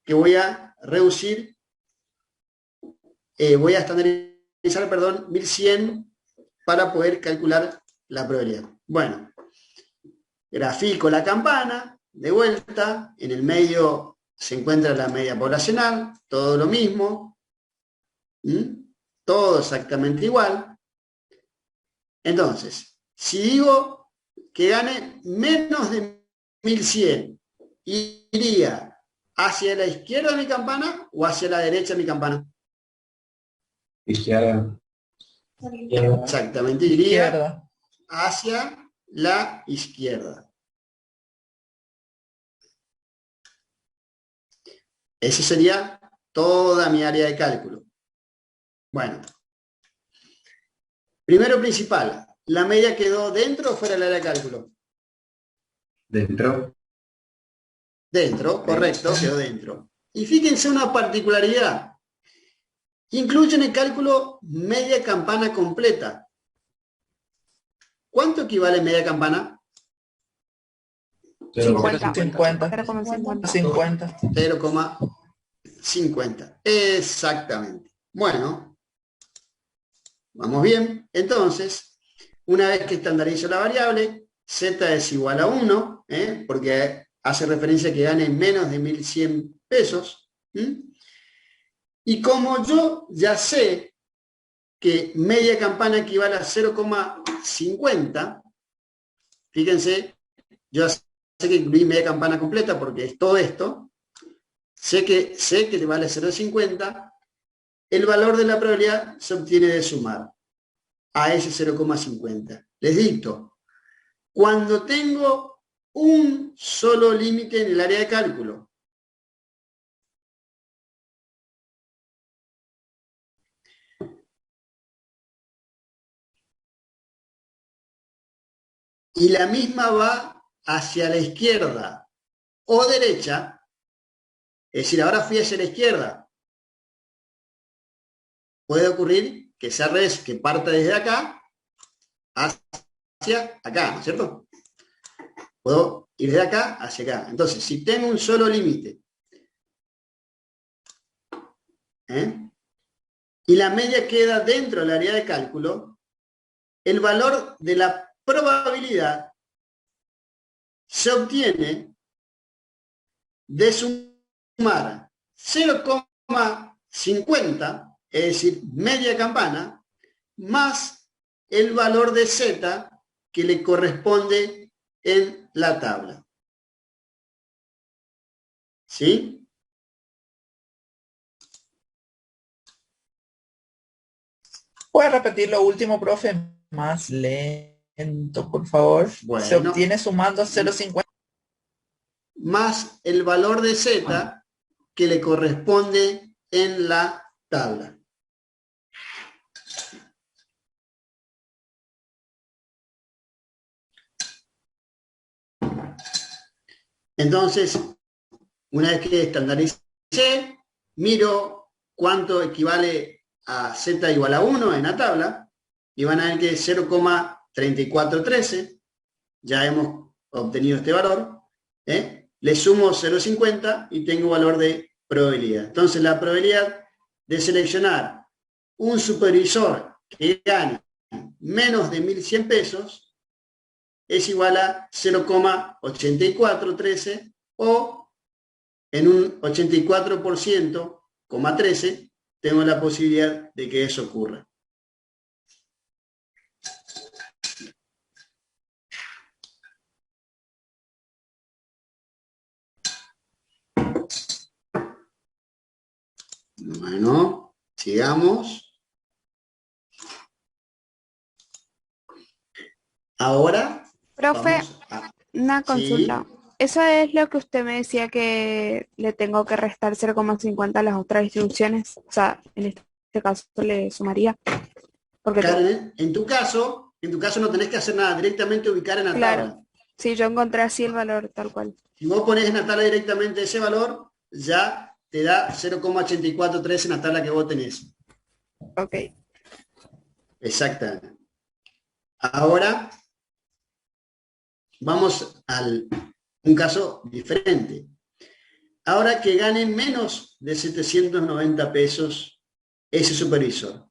que voy a reducir, voy a estandarizar, 1.100 para poder calcular la probabilidad. Bueno, grafico la campana, de vuelta, en el medio se encuentra la media poblacional, todo lo mismo, todo exactamente igual. Entonces, si digo que gane menos de 1.100, ¿iría hacia la izquierda de mi campana o hacia la derecha de mi campana? Izquierda. Exactamente, iría hacia la izquierda. Esa sería toda mi área de cálculo. Bueno. Primero principal, ¿la media quedó dentro o fuera del área de cálculo? Dentro. Dentro, correcto, quedó dentro. Y fíjense una particularidad. Incluye en el cálculo media campana completa. ¿Cuánto equivale media campana? 50. 0,50. Exactamente. Bueno, vamos bien. Entonces, una vez que estandarizo la variable, z es igual a 1, porque hace referencia a que gane menos de 1.100 pesos. Y como yo ya sé que media campana equivale a 0,50, fíjense, yo sé que incluí media campana completa porque es todo esto, sé que le vale 0,50, el valor de la probabilidad se obtiene de sumar a ese 0,50. Les dicto, cuando tengo un solo límite en el área de cálculo, y la misma va hacia la izquierda o derecha, es decir, ahora fui hacia la izquierda, puede ocurrir que sea al revés, que parta desde acá hacia acá, ¿no es cierto? Puedo ir de acá hacia acá. Entonces, si tengo un solo límite, y la media queda dentro del área de cálculo, el valor de la probabilidad se obtiene de sumar 0,50, es decir, media campana, más el valor de z que le corresponde en la tabla. ¿Sí? ¿Puede repetir lo último, profe? Más lento, por favor. Bueno, se obtiene sumando 0,50. Más el valor de z que le corresponde en la tabla. Entonces, una vez que estandaricé, miro cuánto equivale a z igual a 1 en la tabla, y van a ver que es 0,3413, ya hemos obtenido este valor, le sumo 0,50 y tengo valor de probabilidad. Entonces la probabilidad de seleccionar un supervisor que gane menos de 1.100 pesos es igual a 0,8413, o en un 84,13 tengo la posibilidad de que eso ocurra. Bueno, sigamos. Ahora, profe, una consulta. Sí. Eso es lo que usted me decía que le tengo que restar 0,50 a las otras distribuciones. O sea, en este caso le sumaría. Porque Karen, en tu caso no tenés que hacer nada, directamente ubicar en la tabla. Sí, yo encontré así el valor tal cual. Si vos pones en la tabla directamente ese valor, ya te da 0,8413 en la tabla que vos tenés. Ok. Exactamente. Ahora vamos a un caso diferente. Ahora que gane menos de 790 pesos ese supervisor,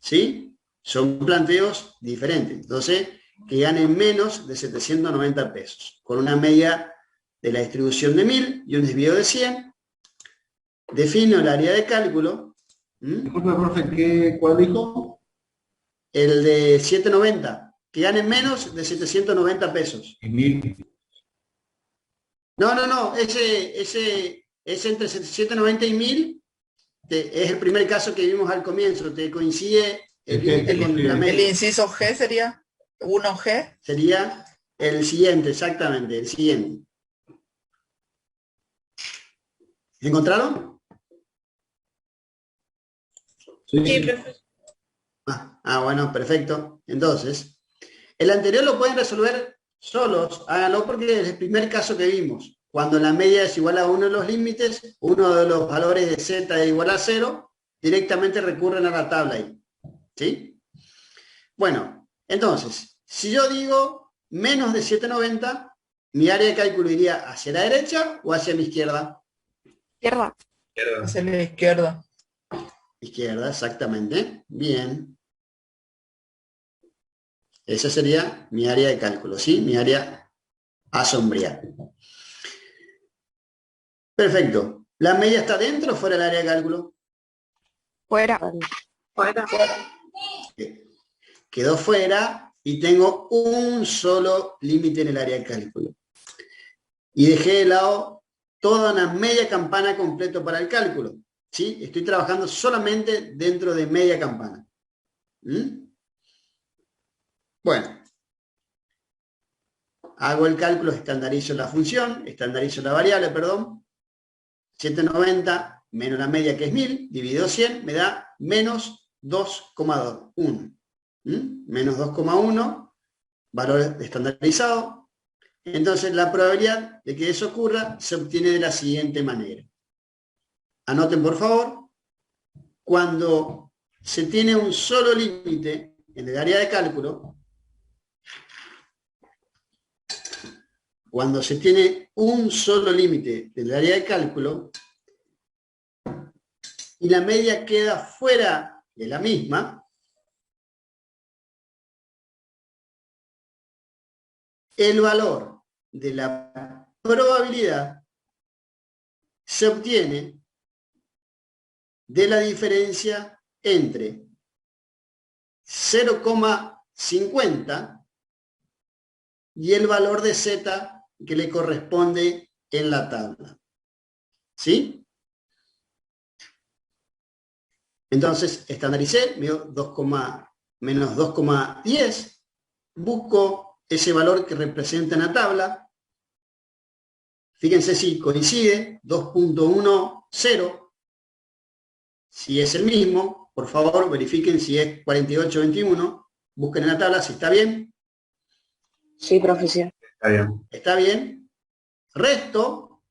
¿sí? Son planteos diferentes. Entonces, que ganen menos de 790 pesos, con una media de la distribución de 1000 y un desvío de 100. Defino el área de cálculo. Disculpe, profe, ¿cuál dijo? El de 790, que ganen menos de 790 pesos. Y 1000. No, ese entre 790 y 1000 es el primer caso que vimos al comienzo, te coincide el límite con la media. El inciso G sería 1G. Sería el siguiente, exactamente, el siguiente. ¿Encontraron? Sí, profe. Bueno, perfecto. Entonces, el anterior lo pueden resolver solos, háganlo porque es el primer caso que vimos. Cuando la media es igual a uno de los límites, uno de los valores de z es igual a 0, directamente recurren a la tabla ahí. ¿Sí? Bueno, entonces, Si yo digo menos de 790, mi área de cálculo iría hacia la derecha o hacia mi izquierda. Izquierda. Hacia la izquierda. Izquierda, exactamente. Bien. Esa sería mi área de cálculo, ¿sí? Mi área a sombrear. Perfecto. ¿La media está dentro o fuera del área de cálculo? Fuera. Fuera. Quedó fuera y tengo un solo límite en el área de cálculo. Y dejé de lado toda una media campana completo para el cálculo. ¿Sí? Estoy trabajando solamente dentro de media campana. Bueno. Hago el cálculo, estandarizo la función, estandarizo la variable, perdón. 790 menos la media, que es 1000, dividido 100, me da menos 2,1. Menos 2,1, valor estandarizado. Entonces la probabilidad de que eso ocurra se obtiene de la siguiente manera. Anoten por favor, cuando se tiene un solo límite en el área de cálculo, cuando se tiene un solo límite del área de cálculo y la media queda fuera de la misma, el valor de la probabilidad se obtiene de la diferencia entre 0,50 y el valor de z que le corresponde en la tabla. ¿Sí? Entonces, estandaricé, menos 2,10, busco ese valor que representa en la tabla. Fíjense si coincide, 2.10. Si es el mismo, por favor, verifiquen si es 4821. Busquen en la tabla si está bien. Sí, profesor. Está bien. ¿Está bien? Resto,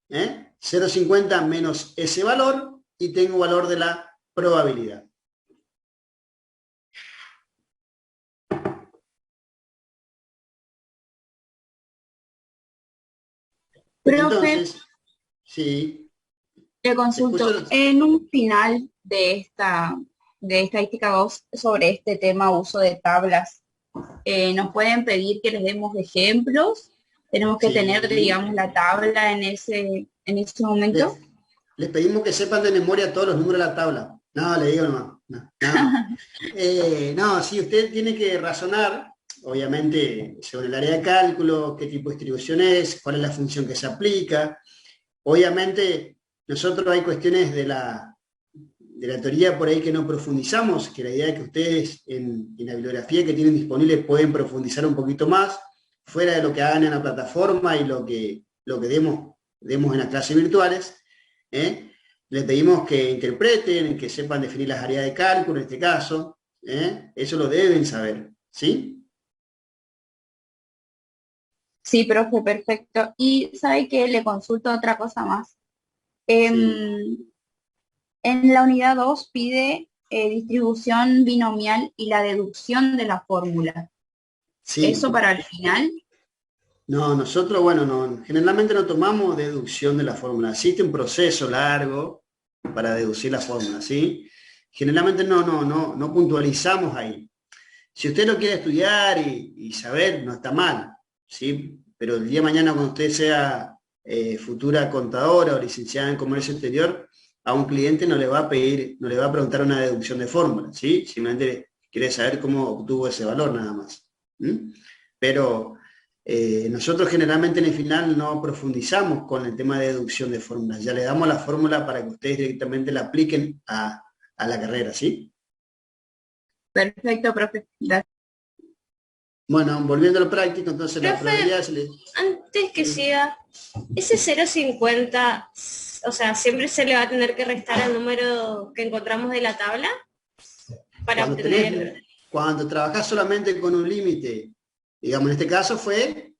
0,50 menos ese valor y tengo valor de la probabilidad. Profe, Entonces, sí. te consulto, en un final de estadística 2 sobre este tema uso de tablas, ¿nos pueden pedir que les demos ejemplos? ¿Tenemos que tener, digamos, la tabla en ese momento? Les pedimos que sepan de memoria todos los números de la tabla. No, le digo nomás. No, sí, usted tiene que razonar, obviamente, sobre el área de cálculo, qué tipo de distribución es, cuál es la función que se aplica. Obviamente, nosotros hay cuestiones de la teoría por ahí que no profundizamos, que la idea es que ustedes en la bibliografía que tienen disponible pueden profundizar un poquito más, fuera de lo que hagan en la plataforma y lo que demos en las clases virtuales. Les pedimos que interpreten, que sepan definir las áreas de cálculo en este caso. Eso lo deben saber, ¿sí? Sí, profe, perfecto. Y ¿sabe qué? Le consulto otra cosa más. En la unidad 2 pide distribución binomial y la deducción de la fórmula. Sí. ¿Eso para el final? No, nosotros, bueno, generalmente no tomamos deducción de la fórmula. Existe un proceso largo para deducir la fórmula, ¿sí? Generalmente no puntualizamos ahí. Si usted lo quiere estudiar y saber, no está mal, ¿sí? Pero el día de mañana cuando usted sea futura contadora o licenciada en comercio exterior, a un cliente no le va a preguntar una deducción de fórmula, ¿sí? Simplemente quiere saber cómo obtuvo ese valor nada más. Pero nosotros generalmente en el final no profundizamos con el tema de deducción de fórmulas. Ya le damos la fórmula para que ustedes directamente la apliquen a la carrera, ¿sí? Perfecto, profe. Gracias. Bueno, volviendo a lo práctico, entonces Profe, la probabilidad se le... Antes que siga, ese 0,50, o sea, siempre se le va a tener que restar al número que encontramos de la tabla para obtener... Cuando trabajás solamente con un límite, digamos, en este caso fue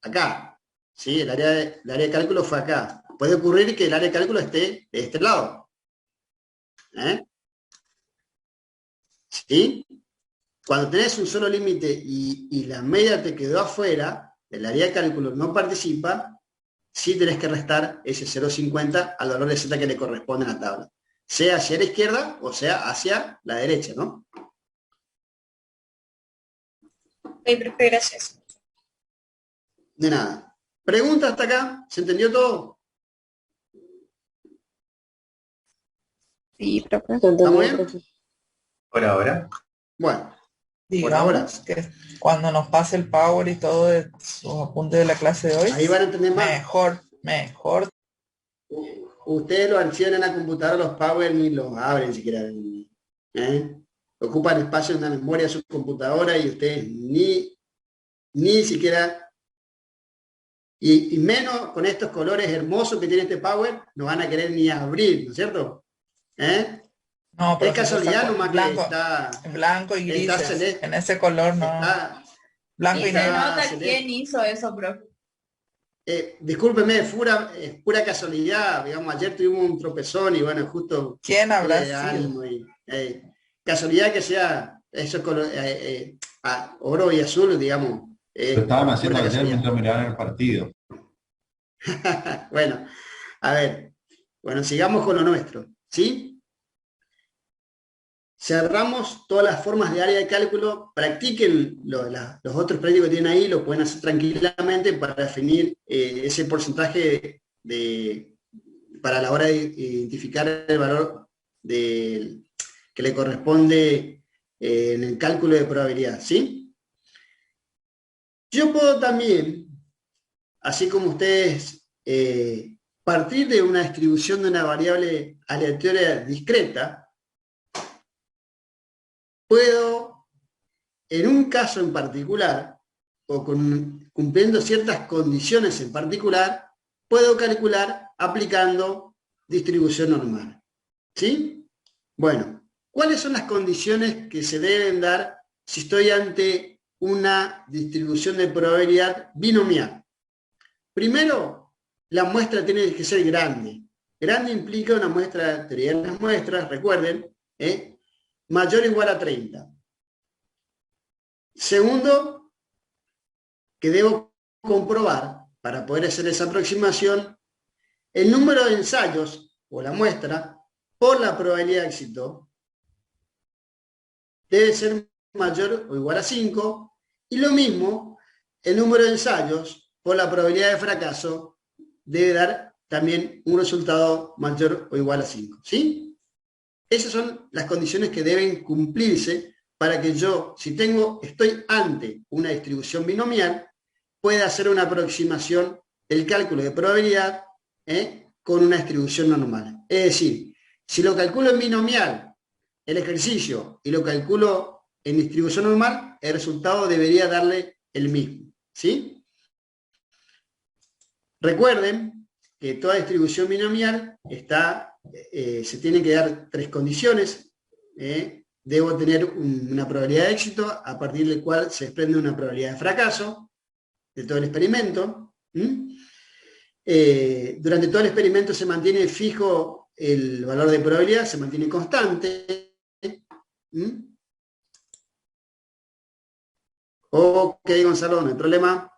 acá, ¿sí? El área de cálculo fue acá. Puede ocurrir que el área de cálculo esté de este lado. ¿Sí? cuando tenés un solo límite y la media te quedó afuera, el área de cálculo no participa, sí tenés que restar ese 0,50 al valor de z que le corresponde a la tabla. Sea hacia la izquierda o sea hacia la derecha, ¿no? Profe, gracias. De nada. ¿Pregunta hasta acá? ¿Se entendió todo? Sí, profe. ¿Estamos bien? Por ahora. Bueno. Digamos que cuando nos pase el Power y todo de sus apuntes de la clase de hoy, ahí van a entender más. Mejor. Ustedes lo archivan en la computadora, los Power ni los abren siquiera. Ocupan espacio en la memoria de su computadora y ustedes ni siquiera, y menos con estos colores hermosos que tiene este Power, no van a querer ni abrir, ¿no es cierto? No, pero es casualidad nomás blanco, que está blanco y grises, en ese color no. Blanco y se negro. nota quién hizo eso, profe. Discúlpeme, es pura casualidad, digamos, ayer tuvimos un tropezón y bueno, justo... ¿Quién habrá sido? Casualidad que sea esos colores, oro y azul, digamos. Lo estaban haciendo ayer mientras miraban el partido. Bueno, a ver, bueno, sigamos con lo nuestro, ¿sí? Cerramos todas las formas de área de cálculo, practiquen los otros prácticos que tienen ahí, lo pueden hacer tranquilamente para definir ese porcentaje para la hora de identificar el valor que le corresponde en el cálculo de probabilidad, ¿sí? Yo puedo también, así como ustedes, partir de una distribución de una variable aleatoria discreta, puedo, en un caso en particular, o cumpliendo ciertas condiciones en particular, puedo calcular aplicando distribución normal. ¿Sí? Bueno, ¿cuáles son las condiciones que se deben dar si estoy ante una distribución de probabilidad binomial? Primero, la muestra tiene que ser grande. Grande implica una muestra, teoría de las muestras, recuerden, mayor o igual a 30. Segundo, que debo comprobar, para poder hacer esa aproximación, el número de ensayos, o la muestra, por la probabilidad de éxito, debe ser mayor o igual a 5, y lo mismo, el número de ensayos por la probabilidad de fracaso debe dar también un resultado mayor o igual a 5. ¿Sí? Esas son las condiciones que deben cumplirse para que yo, si estoy ante una distribución binomial, pueda hacer una aproximación del cálculo de probabilidad con una distribución normal. Es decir, si lo calculo en binomial, el ejercicio, y lo calculo en distribución normal, el resultado debería darle el mismo. ¿Sí? Recuerden que toda distribución binomial se tienen que dar tres condiciones. Debo tener una probabilidad de éxito a partir del cual se desprende una probabilidad de fracaso de todo el experimento. Durante todo el experimento se mantiene fijo el valor de probabilidad, se mantiene constante. Ok, Gonzalo, no hay problema.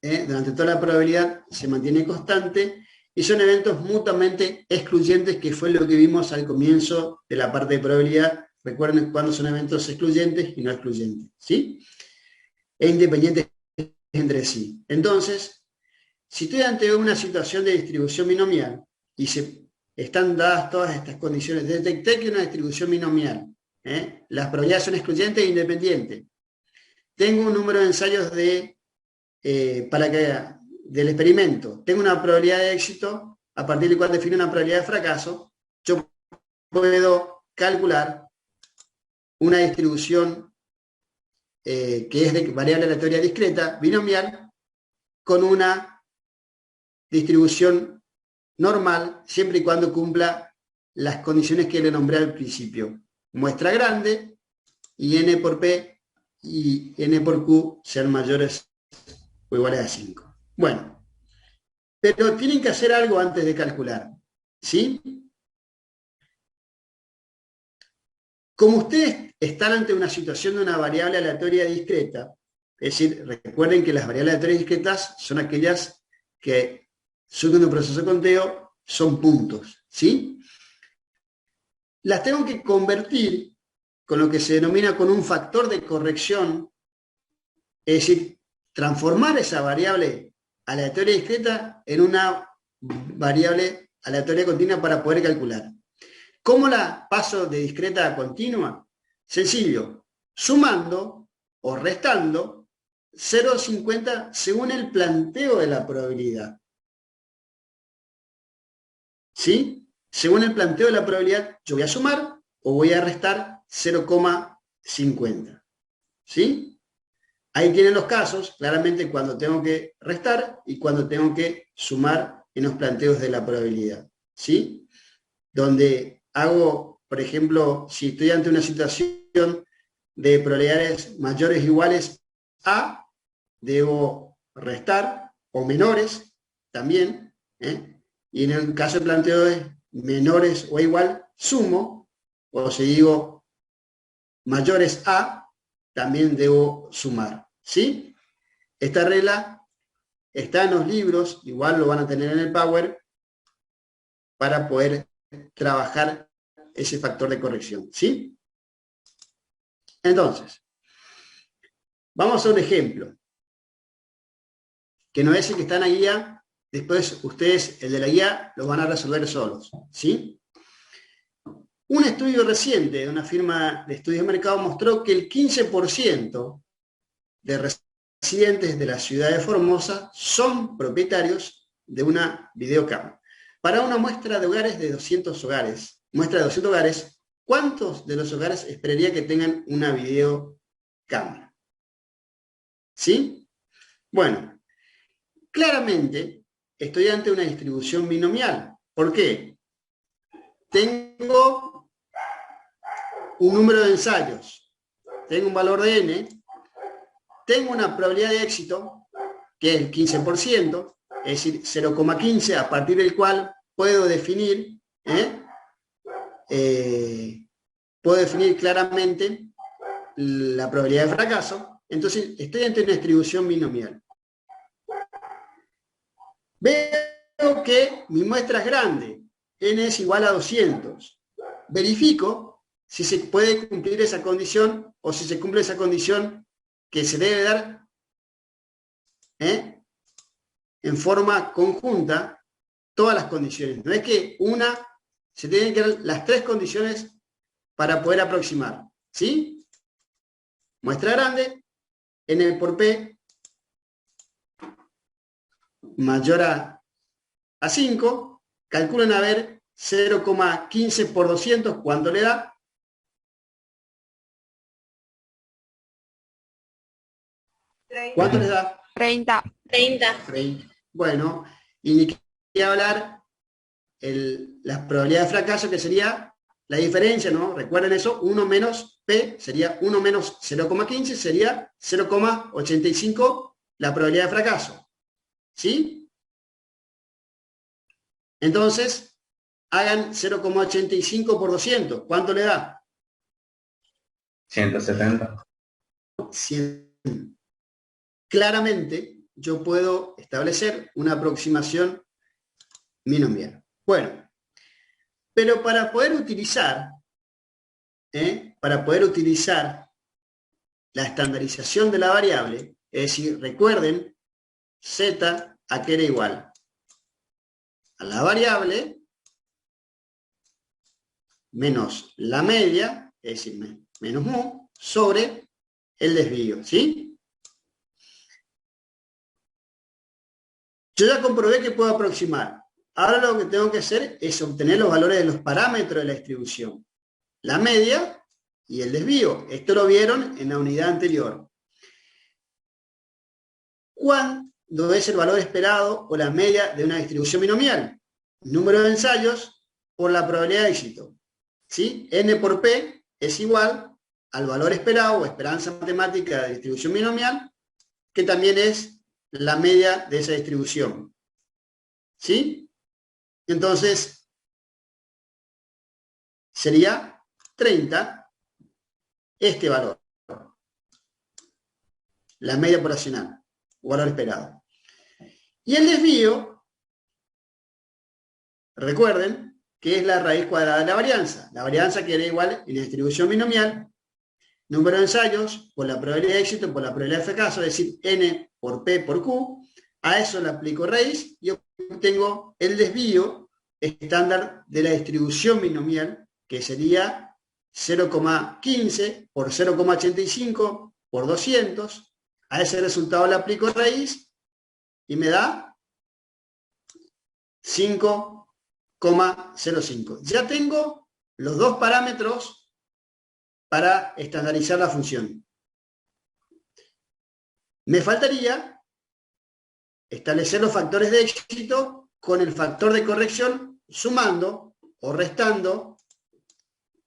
Durante toda la probabilidad se mantiene constante y son eventos mutuamente excluyentes, que fue lo que vimos al comienzo de la parte de probabilidad. Recuerden cuándo son eventos excluyentes y no excluyentes, ¿sí? E independientes entre sí. Entonces, si estoy ante una situación de distribución binomial y están dadas todas estas condiciones, detecté que una distribución binomial, las probabilidades son excluyentes e independientes. Tengo un número de ensayos del experimento, tengo una probabilidad de éxito a partir del cual defino una probabilidad de fracaso. Yo puedo calcular una distribución que es de variable aleatoria discreta, binomial, con una distribución normal, siempre y cuando cumpla las condiciones que le nombré al principio. Muestra grande y n por p y n por q sean mayores o iguales a 5. Bueno, pero tienen que hacer algo antes de calcular, ¿sí? Como ustedes están ante una situación de una variable aleatoria discreta, es decir, recuerden que las variables aleatorias discretas son aquellas que surgen de un proceso de conteo, son puntos, ¿sí? Las tengo que convertir con lo que se denomina con un factor de corrección, es decir, transformar esa variable aleatoria discreta en una variable aleatoria continua para poder calcular. ¿Cómo la paso de discreta a continua? Sencillo, sumando o restando 0,50 según el planteo de la probabilidad. ¿Sí? Según el planteo de la probabilidad, yo voy a sumar o voy a restar 0,50. ¿Sí? Ahí tienen los casos, claramente cuando tengo que restar y cuando tengo que sumar en los planteos de la probabilidad. ¿Sí? Donde hago, por ejemplo, si estoy ante una situación de probabilidades mayores o iguales a, debo restar, o menores también, y en el caso de planteo de menores o igual, sumo, o si digo mayores a, también debo sumar, ¿sí? Esta regla está en los libros, igual lo van a tener en el Power, para poder trabajar ese factor de corrección, ¿sí? Entonces, vamos a un ejemplo, que no es el que está en la guía, después ustedes, el de la guía, lo van a resolver solos, ¿sí? Un estudio reciente de una firma de estudios de mercado mostró que el 15% de residentes de la ciudad de Formosa son propietarios de una videocámara. Para una muestra de hogares de 200 hogares, ¿cuántos de los hogares esperaría que tengan una videocámara? ¿Sí? Bueno, claramente estoy ante una distribución binomial. ¿Por qué? Tengo un número de ensayos, tengo un valor de n, tengo una probabilidad de éxito, que es el 15%, es decir, 0,15, a partir del cual puedo definir, claramente la probabilidad de fracaso. Entonces, estoy ante una distribución binomial. Veo que mi muestra es grande, n es igual a 200. Verifico si se puede cumplir esa condición o si se cumple esa condición que se debe dar en forma conjunta todas las condiciones. No es que una, se tienen que dar las tres condiciones para poder aproximar. ¿Sí? Muestra grande, n por p mayor a 5, calculen a ver 0,15 por 200, ¿cuánto le da? ¿Cuánto les da? 30. 30. Bueno, y ni que hablar la probabilidad de fracaso, que sería la diferencia, ¿no? Recuerden eso, 1 menos P sería 1 menos 0,15, sería 0,85 la probabilidad de fracaso. ¿Sí? Entonces, hagan 0,85 por 200. ¿Cuánto le da? 170. 100. Claramente, yo puedo establecer una aproximación binomial. Bueno, pero para poder utilizar la estandarización de la variable, es decir, recuerden, z a que era igual a la variable menos la media, es decir, menos mu, sobre el desvío, ¿sí? Yo ya comprobé que puedo aproximar. Ahora lo que tengo que hacer es obtener los valores de los parámetros de la distribución. La media y el desvío. Esto lo vieron en la unidad anterior. ¿Cuándo es el valor esperado o la media de una distribución binomial? Número de ensayos por la probabilidad de éxito. ¿Sí? N por P es igual al valor esperado o esperanza matemática de distribución binomial, que también es la media de esa distribución. ¿Sí? Entonces, sería 30 este valor. La media poblacional, o valor esperado. Y el desvío, recuerden, que es la raíz cuadrada de la varianza. La varianza queda igual en la distribución binomial, número de ensayos por la probabilidad de éxito por la probabilidad de fracaso, es decir, n por p por q. A eso le aplico raíz y obtengo el desvío estándar de la distribución binomial, que sería 0,15 por 0,85 por 200. A ese resultado le aplico raíz y me da 5,05. Ya tengo los dos parámetros para estandarizar la función. Me faltaría establecer los factores de éxito con el factor de corrección sumando o restando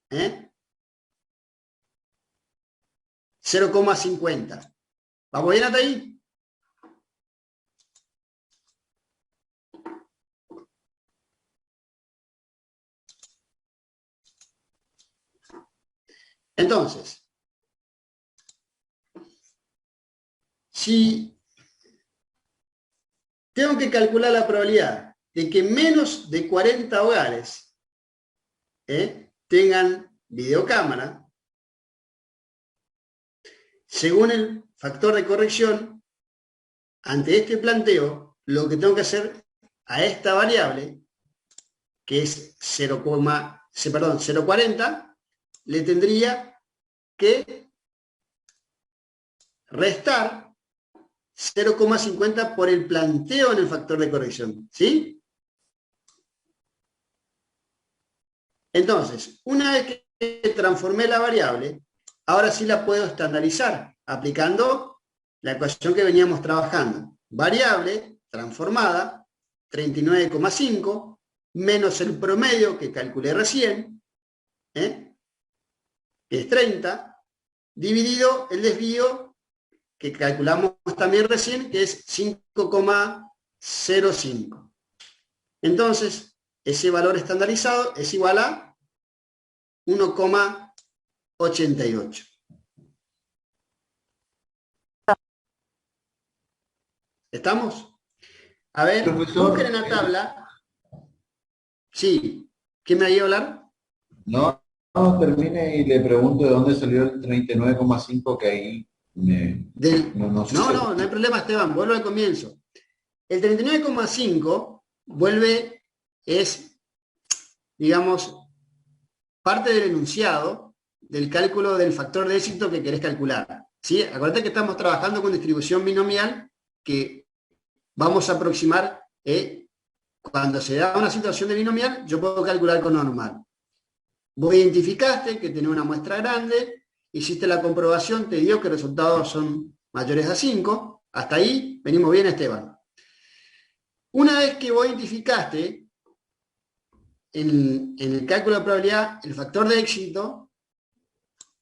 0,50. ¿Vamos bien hasta ahí? Entonces, si tengo que calcular la probabilidad de que menos de 40 hogares tengan videocámara, según el factor de corrección, ante este planteo, lo que tengo que hacer a esta variable, que es 0,40, le tendría que restar 0,50 por el planteo en el factor de corrección, ¿sí? Entonces, una vez que transformé la variable, ahora sí la puedo estandarizar, aplicando la ecuación que veníamos trabajando. Variable transformada, 39,5, menos el promedio que calculé recién, que es 30, dividido el desvío que calculamos también recién, que es 5,05. Entonces, ese valor estandarizado es igual a 1,88. ¿Estamos? A ver, busquen en la tabla. Sí. ¿Quién me iba a hablar? No, termine y le pregunto de dónde salió el 39,5 que ahí no hay problema, Esteban, vuelvo al comienzo. El 39,5 es, digamos, parte del enunciado del cálculo del factor de éxito que querés calcular. ¿Sí? Acuérdate que estamos trabajando con distribución binomial que vamos a aproximar, cuando se da una situación de binomial, yo puedo calcular con normal. Vos identificaste que tenés una muestra grande, hiciste la comprobación, te dio que los resultados son mayores a 5, hasta ahí venimos bien, Esteban. Una vez que vos identificaste en el cálculo de probabilidad, el factor de éxito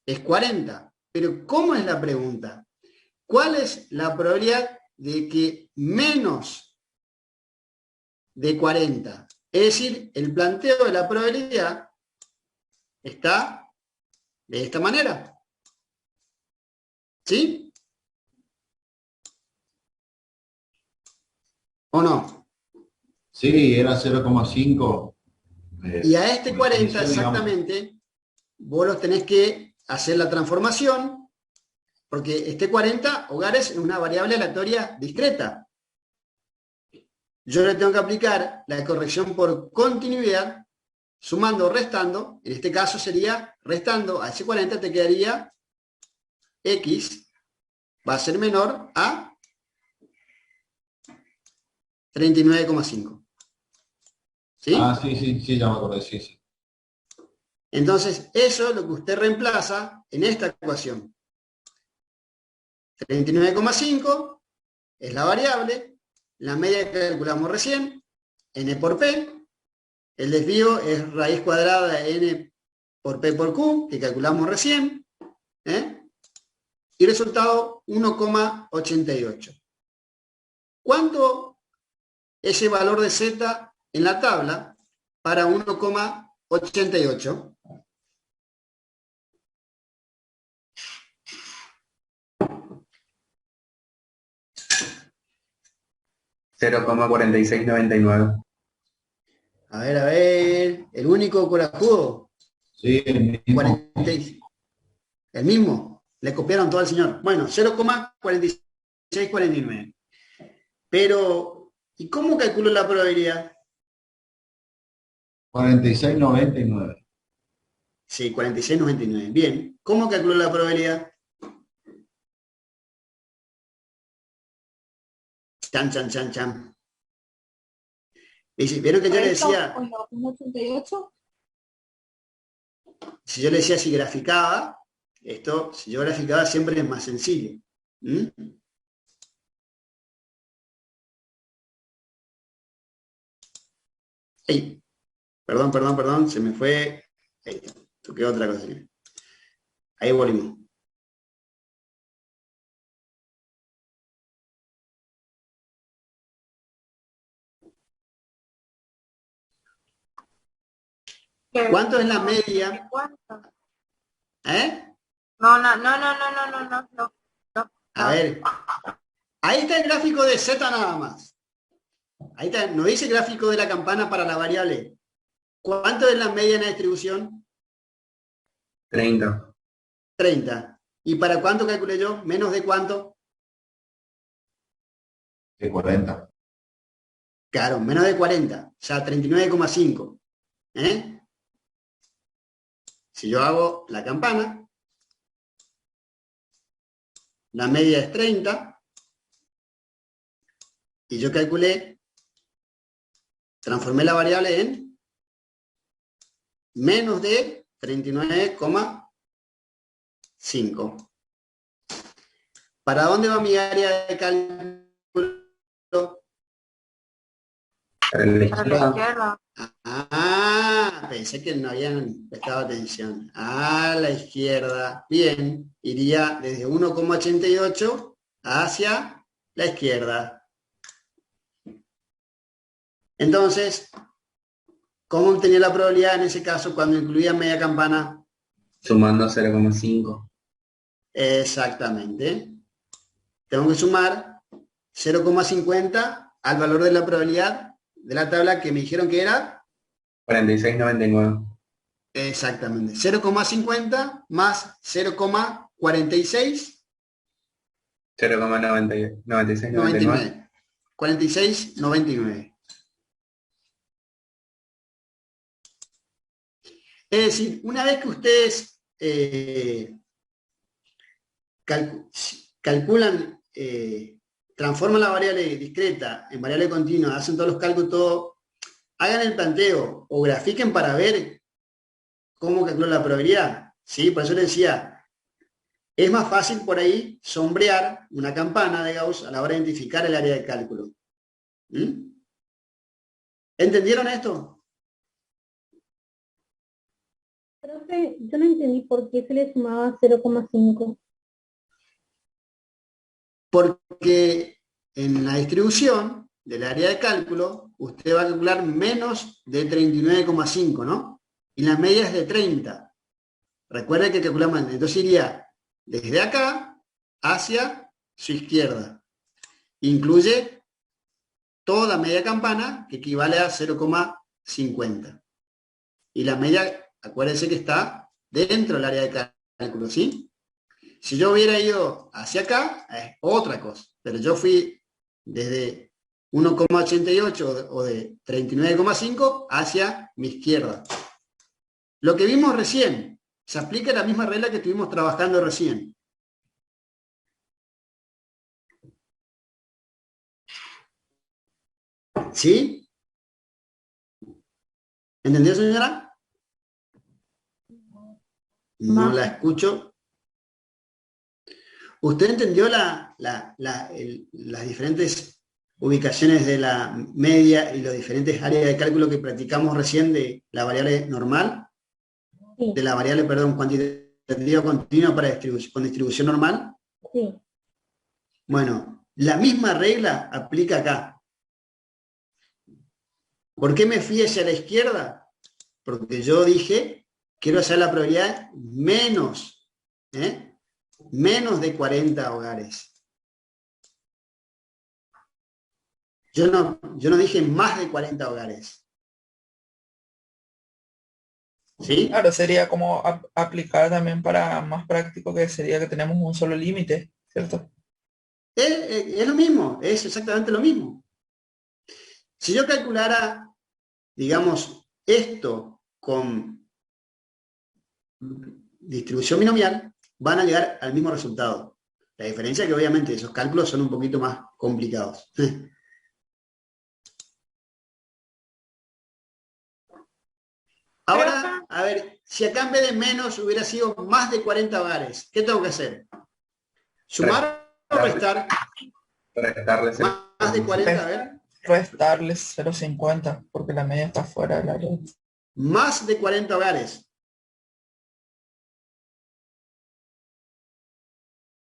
es 40. Pero ¿cómo es la pregunta? ¿Cuál es la probabilidad de que menos de 40? Es decir, el planteo de la probabilidad está de esta manera. ¿Sí? ¿O no? Sí, era 0,5. Y a este 40 exactamente, vos los tenés que hacer la transformación, porque este 40 hogares es una variable aleatoria discreta. Yo le tengo que aplicar la corrección por continuidad, sumando o restando. En este caso sería restando a ese 40, te quedaría X va a ser menor a 39,5. ¿Sí? Ah, sí, ya me acordé, sí. Entonces, eso es lo que usted reemplaza en esta ecuación. 39,5 es la variable, la media que calculamos recién, n por p, el desvío es raíz cuadrada de n por p por q, que calculamos recién, y resultado 1,88. ¿Cuánto ese valor de z en la tabla para 1,88? 0,4699. A ver, el único corajudo. Sí, el mismo. 46. El mismo. Le copiaron todo al señor. Bueno, 0,4649. Pero, ¿y cómo calculo la probabilidad? 4699. Sí, 4699. Bien. ¿Cómo calculo la probabilidad? Chan, chan, chan, chan. ¿Vieron que yo le decía? 188. Si yo le decía si graficaba, esto, si yo graficaba siempre es más sencillo. ¿Mm? Ey, perdón, se me fue. Ahí, toqué otra cosa. Ahí volvimos. ¿Cuánto es la media? ¿Eh? No. A ver, ahí está el gráfico de Z nada más. Ahí está, nos dice el gráfico de la campana para la variable. ¿Cuánto es la media en la distribución? 30. 30. ¿Y para cuánto calculé yo? ¿Menos de cuánto? De 40. Claro, menos de 40. O sea, 39,5. ¿Eh? Si yo hago la campana, la media es 30, y yo calculé, transformé la variable en menos de 39,5. ¿Para dónde va mi área de cálculo? Para la izquierda. Pensé que no habían prestado atención. A la izquierda. Bien, iría desde 1,88 hacia la izquierda. Entonces, ¿cómo obtenía la probabilidad en ese caso cuando incluía media campana? Sumando 0,5. Exactamente. Tengo que sumar 0,50 al valor de la probabilidad de la tabla que me dijeron que era 4699. exactamente 0,50 más 0,46 0,9699. 46,99. Es decir, una vez que ustedes calculan, transforman la variable discreta en variable continua, hacen todos los cálculos, todo, hagan el planteo o grafiquen para ver cómo calculan la probabilidad. ¿Sí? Por eso les decía, es más fácil por ahí sombrear una campana de Gauss a la hora de identificar el área de cálculo. ¿Mm? ¿Entendieron esto? Profe, yo no entendí por qué se le sumaba 0,5. Porque en la distribución del área de cálculo, usted va a calcular menos de 39,5, ¿no? Y la media es de 30. Recuerde que calculamos, entonces iría desde acá hacia su izquierda. Incluye toda media campana, que equivale a 0,50. Y la media, acuérdense que está dentro del área de cálculo, ¿sí? Si yo hubiera ido hacia acá, es otra cosa. Pero yo fui desde 1,88 o de 39,5 hacia mi izquierda. Lo que vimos recién, se aplica la misma regla que estuvimos trabajando recién. ¿Sí? ¿Entendió, señora? No la escucho. ¿Usted entendió las diferentes ubicaciones de la media y los diferentes áreas de cálculo que practicamos recién de la variable normal? Sí. De la variable, perdón, cuantitativa continua para con distribución normal. Sí. Bueno, la misma regla aplica acá. ¿Por qué me fui hacia la izquierda? Porque yo dije, quiero hacer la probabilidad menos, menos de 40 hogares. Yo no dije más de 40 hogares. ¿Sí? Claro, sería como aplicar también para más práctico, que sería que tenemos un solo límite, ¿cierto? Es lo mismo, es exactamente lo mismo. Si yo calculara, digamos, esto con distribución binomial, van a llegar al mismo resultado. La diferencia es que obviamente esos cálculos son un poquito más complicados. Ahora, a ver, si acá en vez de menos hubiera sido más de 40 hogares, ¿qué tengo que hacer? ¿Sumar o restar? Restarle más de 40, a ver. Restarles 0,50, porque la media está fuera del área. Más de 40 hogares.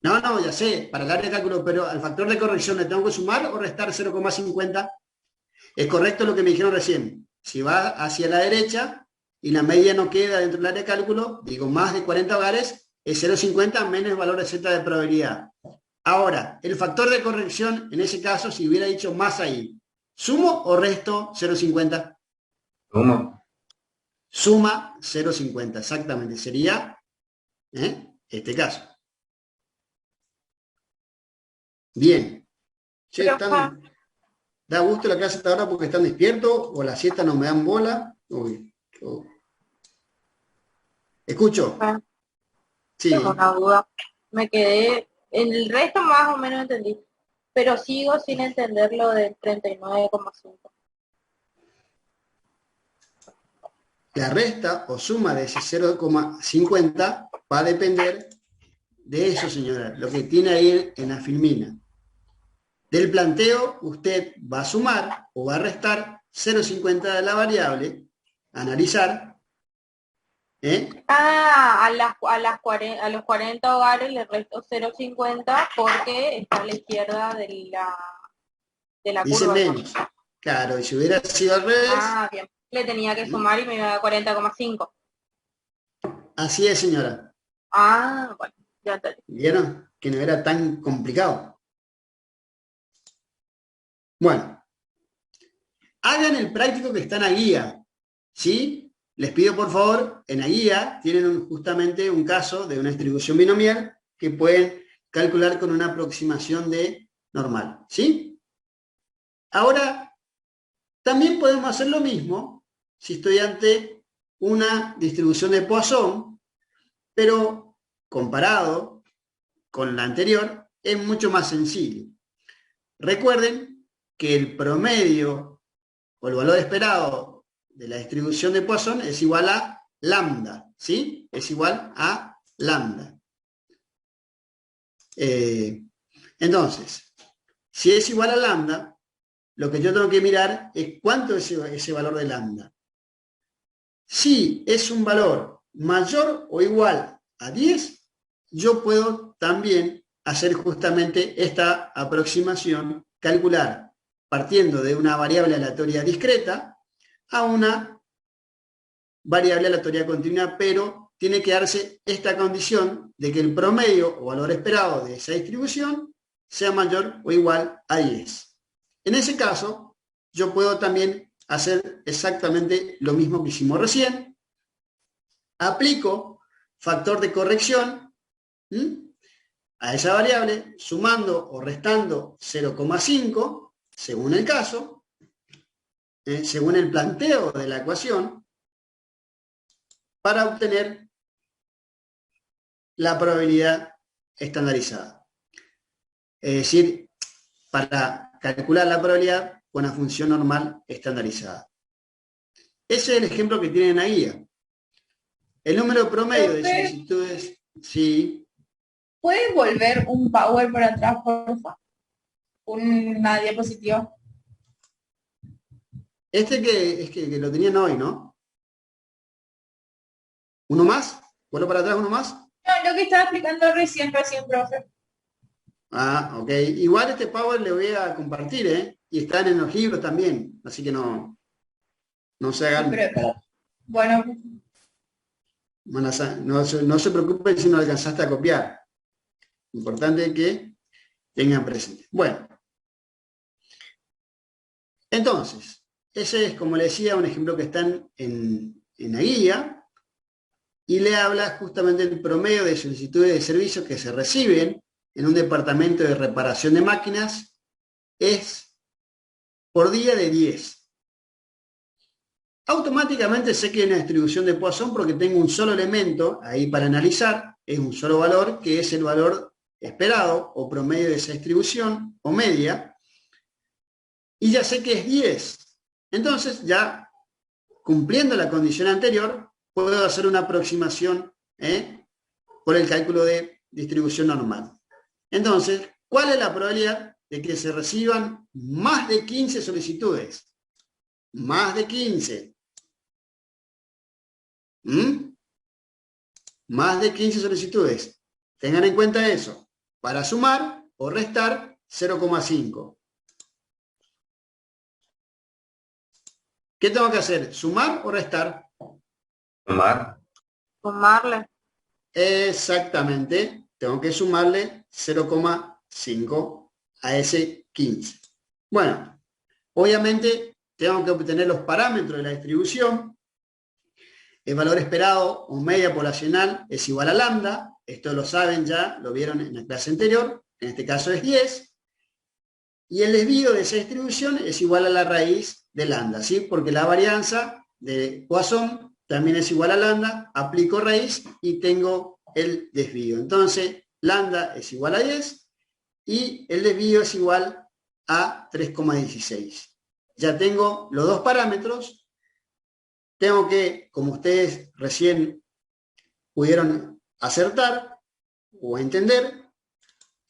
No, ya sé, para el área de cálculo, pero al factor de corrección le tengo que sumar o restar 0,50. Es correcto lo que me dijeron recién. Si va hacia la derecha y la media no queda dentro del área de cálculo, digo más de 40 hogares, es 0,50 menos el valor de Z de probabilidad. Ahora, el factor de corrección, en ese caso, si hubiera dicho más ahí, ¿sumo o resto 0,50? Sumo. Suma 0,50, exactamente. Sería este caso. Bien. Che, ¿da gusto la clase hasta ahora porque están despiertos o la siesta no me dan bola? ¿Escucho? Sí. Tengo una duda. Me quedé, en el resto más o menos entendí, pero sigo sin entender lo del 39,5. La resta o suma de ese 0,50 va a depender de eso, señora, lo que tiene ahí en la filmina. Del planteo, usted va a sumar o va a restar 0,50 de la variable, analizar. A los 40 hogares le resto 0,50 porque está a la izquierda de la dice curva. Menos. Claro, y si hubiera sido al revés. Bien. Le tenía que sumar y me iba a dar 40,5. Así es, señora. Bueno, ya entendí. ¿Vieron? Que no era tan complicado. Bueno, hagan el práctico que está en la guía, ¿sí? Les pido por favor, en la guía tienen justamente un caso de una distribución binomial que pueden calcular con una aproximación de normal, ¿sí? Ahora, también podemos hacer lo mismo si estoy ante una distribución de Poisson, pero comparado con la anterior, es mucho más sencillo. Recuerden que el promedio o el valor esperado de la distribución de Poisson es igual a lambda, ¿sí? Es igual a lambda. Entonces, si es igual a lambda, lo que yo tengo que mirar es cuánto es ese valor de lambda. Si es un valor mayor o igual a 10, yo puedo también hacer justamente esta aproximación, calcular partiendo de una variable aleatoria discreta a una variable aleatoria continua, pero tiene que darse esta condición de que el promedio o valor esperado de esa distribución sea mayor o igual a 10. En ese caso, yo puedo también hacer exactamente lo mismo que hicimos recién. Aplico factor de corrección a esa variable, sumando o restando 0,5, según el caso, según el planteo de la ecuación, para obtener la probabilidad estandarizada. Es decir, para calcular la probabilidad con una función normal estandarizada. Ese es el ejemplo que tienen ahí. El número promedio de solicitudes, sí. ¿Puedes volver un power para atrás, por favor? Una diapositiva. Este que lo tenían hoy, ¿no? ¿Uno más? ¿Vuelvo para atrás uno más? No, lo que estaba explicando recién, profe. Ok. Igual este power le voy a compartir, y están en los libros también, así que no se hagan... Bueno, no se preocupen si no alcanzaste a copiar. Importante que tengan presente. Bueno. Entonces, ese es, como le decía, un ejemplo que está en la guía y le habla justamente del promedio de solicitudes de servicios que se reciben en un departamento de reparación de máquinas es por día de 10. Automáticamente sé que hay una distribución de Poisson porque tengo un solo elemento ahí para analizar, es un solo valor, que es el valor esperado o promedio de esa distribución o media, y ya sé que es 10. Entonces, ya cumpliendo la condición anterior, puedo hacer una aproximación por el cálculo de distribución normal. Entonces, ¿cuál es la probabilidad de que se reciban más de 15 solicitudes? Más de 15. Más de 15 solicitudes. Tengan en cuenta eso. Para sumar o restar 0,5. ¿Qué tengo que hacer? ¿Sumar o restar? Sumar. Sumarle. Exactamente. Tengo que sumarle 0,5 a ese 15. Bueno, obviamente tengo que obtener los parámetros de la distribución. El valor esperado o media poblacional es igual a lambda. Esto lo saben ya, lo vieron en la clase anterior. En este caso es 10. Y el desvío de esa distribución es igual a la raíz de lambda, ¿sí? Porque la varianza de Poisson también es igual a lambda, aplico raíz y tengo el desvío. Entonces, lambda es igual a 10 y el desvío es igual a 3,16. Ya tengo los dos parámetros. Tengo que, como ustedes recién pudieron acertar o entender,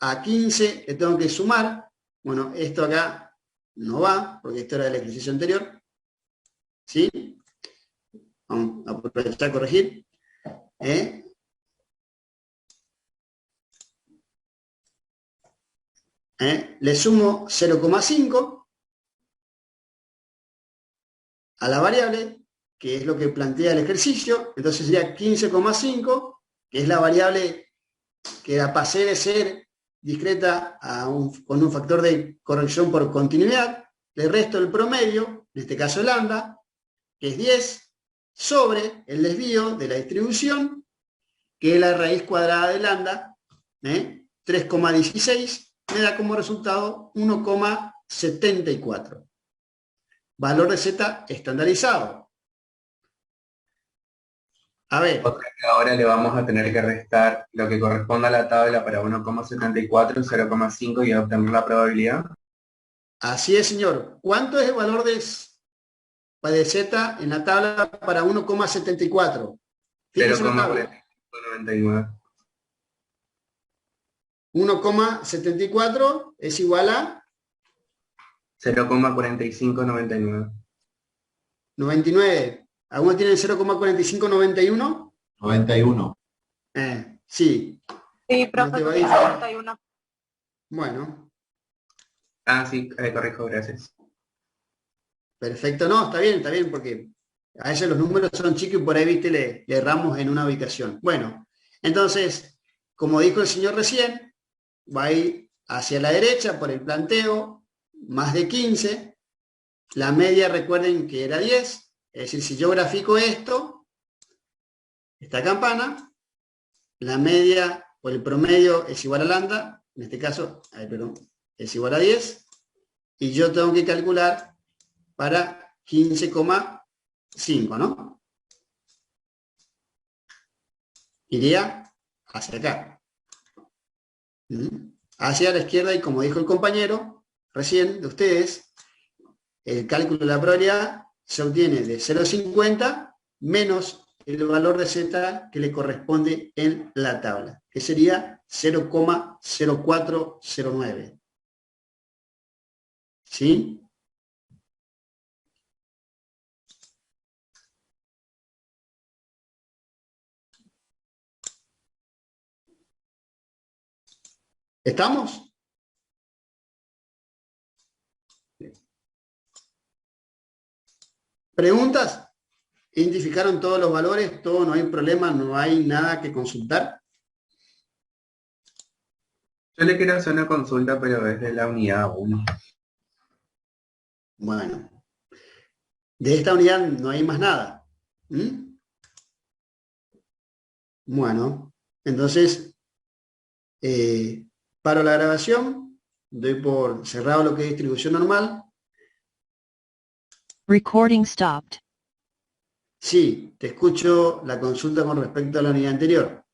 a 15 le tengo que sumar. Bueno, esto acá no va, porque esto era del ejercicio anterior. ¿Sí? Vamos a aprovechar a corregir. Le sumo 0,5 a la variable, que es lo que plantea el ejercicio. Entonces sería 15,5, que es la variable que la pasé de ser discreta con un factor de corrección por continuidad. Le resto el promedio, en este caso lambda, que es 10, sobre el desvío de la distribución, que es la raíz cuadrada de lambda, 3,16, me da como resultado 1,74. Valor de Z estandarizado. A ver. Ahora le vamos a tener que restar lo que corresponde a la tabla para 1,74, 0,5 y obtener la probabilidad. Así es, señor. ¿Cuánto es el valor de Z en la tabla para 1,74? 0,4599. 1,74 es igual a 0,4599. 99. ¿Alguno tiene 0,4591? 91. Sí. Sí, profe, 91. Bueno. Sí, corrijo, gracias. Perfecto, no, está bien, porque a veces los números son chicos y por ahí, viste, le erramos en una ubicación. Bueno, entonces, como dijo el señor recién, va a ir hacia la derecha por el planteo, más de 15. La media, recuerden que era 10. Es decir, si yo grafico esto, esta campana, la media o el promedio es igual a lambda, en este caso, es igual a 10, y yo tengo que calcular para 15,5, ¿no? Iría hacia acá. Hacia la izquierda, y como dijo el compañero recién de ustedes, el cálculo de la probabilidad se obtiene de 0,50 menos el valor de Z que le corresponde en la tabla, que sería 0,0409. ¿Sí? ¿Estamos? ¿Preguntas? ¿Identificaron todos los valores? ¿Todo? ¿No hay problema? ¿No hay nada que consultar? Yo le quiero hacer una consulta, pero desde la unidad 1. Bueno, de esta unidad no hay más nada. Bueno, entonces paro la grabación, doy por cerrado lo que es distribución normal. Recording stopped. Sí, te escucho la consulta con respecto a la unidad anterior.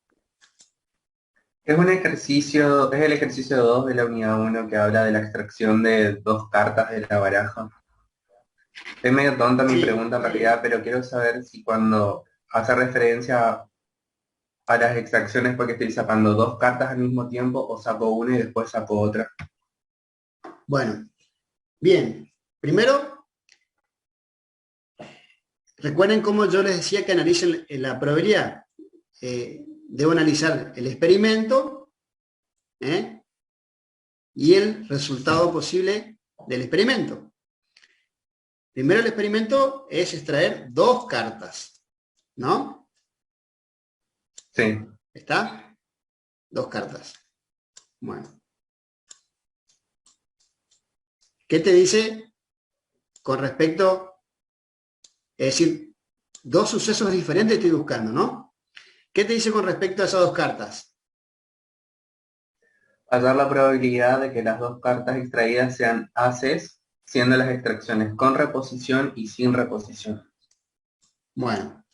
Es un ejercicio, es el ejercicio 2 de la unidad 1 que habla de la extracción de 2 cartas de la baraja. Es medio tonta mi pregunta en realidad, pero quiero saber si cuando hace referencia a las extracciones porque estoy sacando 2 cartas al mismo tiempo o saco una y después saco otra. Bueno, bien. Primero, recuerden cómo yo les decía que analicen la probabilidad. Debo analizar el experimento y el resultado posible del experimento. Primero el experimento es extraer 2 cartas, ¿no? Sí. ¿Está? 2 cartas. Bueno. ¿Qué te dice con respecto? Es decir, 2 sucesos diferentes estoy buscando, ¿no? ¿Qué te dice con respecto a esas 2 cartas? Hallar la probabilidad de que las 2 cartas extraídas sean aces, siendo las extracciones con reposición y sin reposición. Bueno,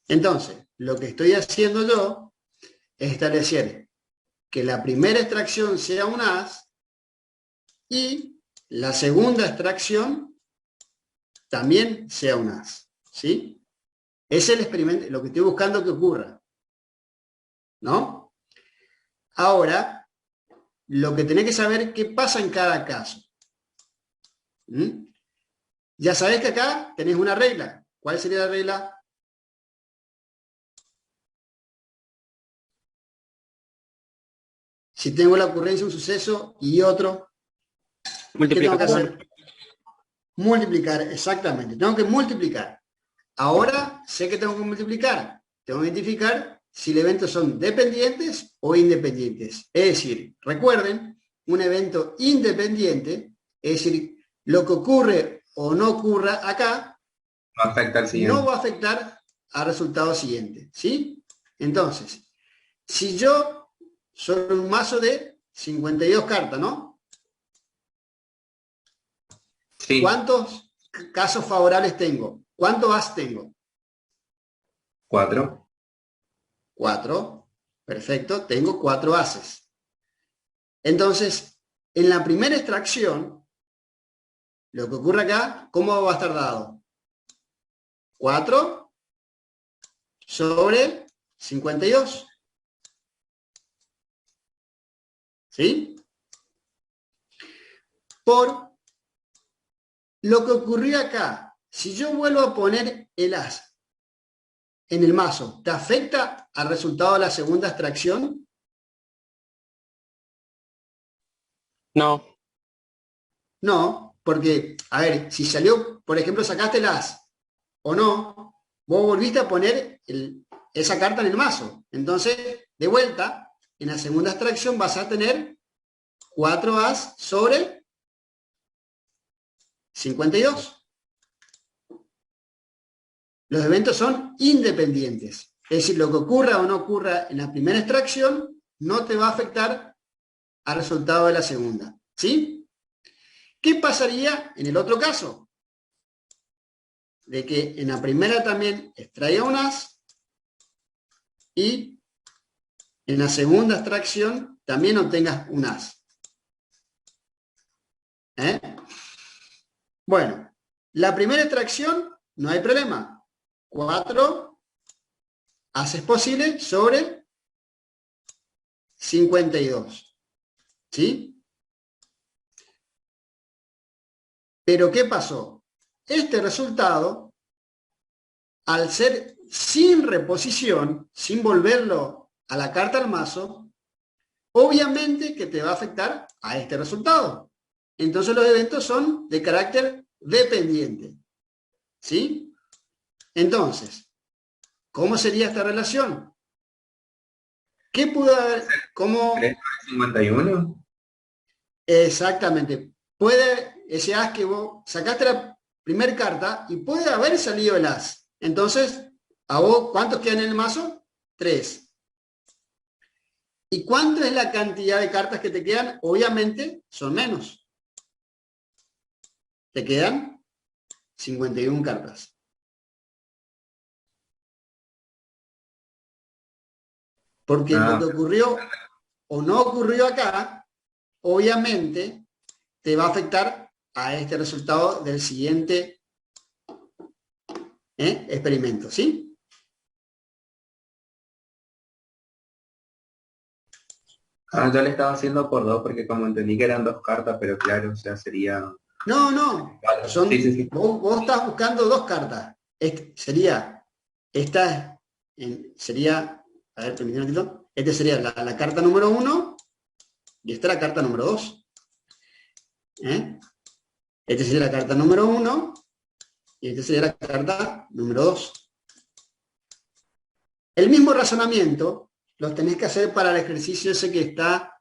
entonces, lo que estoy haciendo yo es establecer que la primera extracción sea un as y la segunda extracción también sea un as, ¿sí? Es el experimento, lo que estoy buscando que ocurra, ¿no? Ahora, lo que tenés que saber es qué pasa en cada caso. Ya sabés que acá tenés una regla. ¿Cuál sería la regla? Si tengo la ocurrencia de un suceso y otro, ¿qué tengo que hacer? Multiplicar, exactamente. Tengo que multiplicar. Ahora sé que tengo que multiplicar. Tengo que identificar si los eventos son dependientes o independientes. Es decir, recuerden, un evento independiente, es decir, lo que ocurre o no ocurra acá, no afecta al siguiente. No va a afectar al resultado siguiente, ¿sí? Entonces, si yo soy un mazo de 52 cartas, ¿no? Sí. ¿Cuántos casos favorables tengo? ¿Cuántos as tengo? 4. 4. Perfecto, tengo 4 ases. Entonces, en la primera extracción, lo que ocurre acá, ¿cómo va a estar dado? 4 sobre 52. ¿Sí? Por lo que ocurrió acá, si yo vuelvo a poner el as en el mazo, ¿te afecta al resultado de la segunda extracción? No. No, porque, a ver, si salió, por ejemplo, sacaste el as o no, vos volviste a poner esa carta en el mazo. Entonces, de vuelta, en la segunda extracción vas a tener 4 as sobre 52. Los eventos son independientes. Es decir, lo que ocurra o no ocurra en la primera extracción no te va a afectar al resultado de la segunda. ¿Sí? ¿Qué pasaría en el otro caso? De que en la primera también extraiga un as y en la segunda extracción también obtengas un as. Bueno, la primera extracción no hay problema. 4 ases posibles sobre 52. ¿Sí? Pero ¿qué pasó? Este resultado, al ser sin reposición, sin volverlo a la carta al mazo, obviamente que te va a afectar a este resultado. Entonces los eventos son de carácter dependiente. ¿Sí? Entonces, ¿cómo sería esta relación? ¿Qué pudo haber? ¿Cómo? 3 sobre 51. Exactamente. puede, ese as que vos sacaste la primera carta y puede haber salido el as. Entonces, ¿a vos cuántos quedan en el mazo? 3. ¿Y cuánto es la cantidad de cartas que te quedan? Obviamente son menos. Te quedan 51 cartas. Porque lo que ocurrió o no ocurrió acá, obviamente te va a afectar a este resultado del siguiente experimento, ¿sí? Yo le estaba haciendo por 2 porque como entendí que eran 2 cartas, pero claro, o sea, sería... No. Son, sí. Vos estás buscando 2 cartas. Sería, a ver, permíteme un ratito. Esta sería la carta número 1 y esta la carta número 2. Esta sería la carta número 1 y esta sería la carta número 2. El mismo razonamiento lo tenés que hacer para el ejercicio ese que está,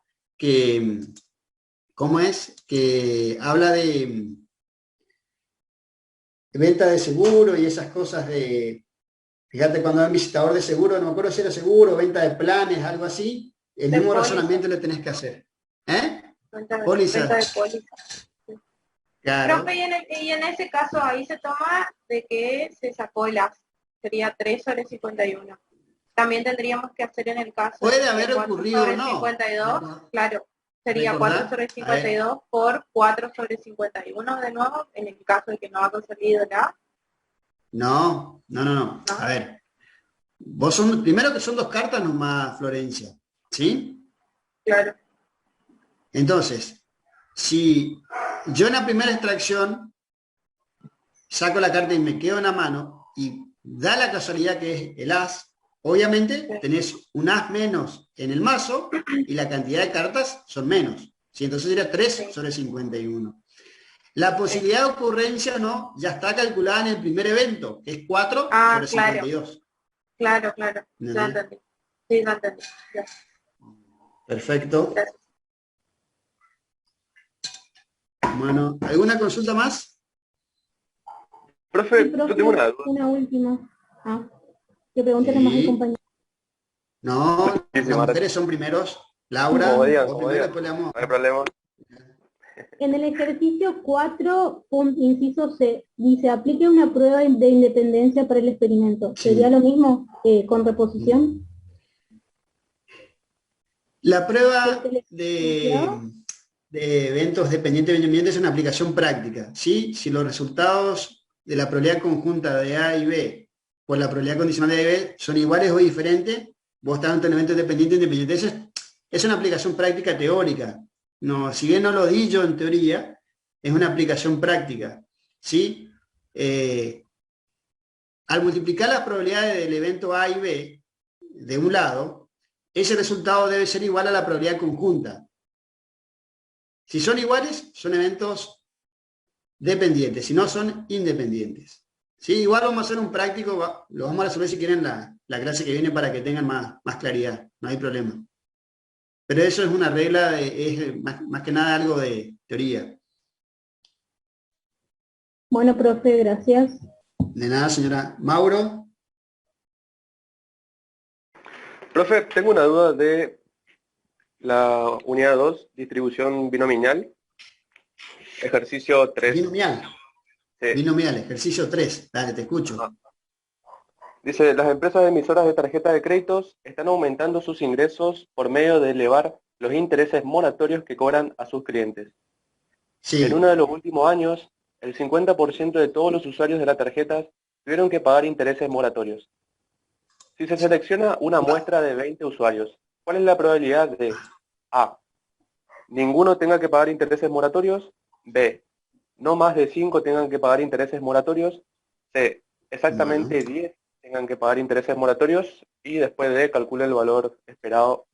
¿cómo es? Que habla de venta de seguro y esas cosas de, fíjate cuando hay un visitador de seguro, no me acuerdo si era seguro, venta de planes, algo así, el mismo razonamiento lo tenés que hacer. Póliza. Venta de póliza. Claro. Profe, y en ese caso ahí se toma de que se sacó el as, sería 3 sobre 51. También tendríamos que hacer en el caso puede de haber 4 ocurrido sobre no 52, no. Claro, sería 4 sobre 52 por 4 sobre 51 de nuevo, en el caso de que no haya salido la... No. A ver, vos primero que son 2 cartas nomás, Florencia, ¿sí? Claro. Entonces, si yo en la primera extracción saco la carta y me quedo en la mano y da la casualidad que es el as, obviamente tenés un as menos en el mazo y la cantidad de cartas son menos. ¿Sí? Entonces sería 3 sobre 51. La posibilidad de ocurrencia no ya está calculada en el primer evento, que es 4 sobre 52. Claro. Ya entendí. Sí, ya entendí. Ya. Perfecto. Gracias. Bueno, ¿alguna consulta más? Profe, Sí, profe, yo tengo una duda. una última. Que pregúntele más al compañero. No, las mujeres son primeros. Laura, Como digan, vos primero, después le damos. no hay problema. En el ejercicio 4, inciso C, dice, aplique una prueba de independencia para el experimento. ¿Sería lo mismo con reposición? La prueba de eventos dependientes es una aplicación práctica, ¿sí? Si los resultados de la probabilidad conjunta de A y B por la probabilidad condicional de A y B son iguales o diferentes, vos estás ante un evento independiente. Es una aplicación práctica teórica. No, si bien no lo di yo en teoría, es una aplicación práctica, ¿sí? Al multiplicar las probabilidades del evento A y B de un lado, ese resultado debe ser igual a la probabilidad conjunta. Si son iguales, son eventos dependientes, si no, son independientes. ¿Sí? Igual vamos a hacer un práctico, lo vamos a resolver si quieren la clase que viene para que tengan más claridad, no hay problema. Pero eso es una regla, es más que nada algo de teoría. Bueno, profe, gracias. De nada, señora. Mauro. Profe, tengo una duda de la unidad 2, distribución binomial, ejercicio 3. Binomial. Sí. Binomial, ejercicio 3. Dale, te escucho. Dice, las empresas emisoras de tarjetas de créditos están aumentando sus ingresos por medio de elevar los intereses moratorios que cobran a sus clientes. Sí. En uno de los últimos años, el 50% de todos los usuarios de las tarjetas tuvieron que pagar intereses moratorios. Si se selecciona una muestra de 20 usuarios, ¿cuál es la probabilidad de A, ninguno tenga que pagar intereses moratorios? B, no más de 5 tengan que pagar intereses moratorios? C, exactamente 10 tengan que pagar intereses moratorios, y después de calcule el valor esperado,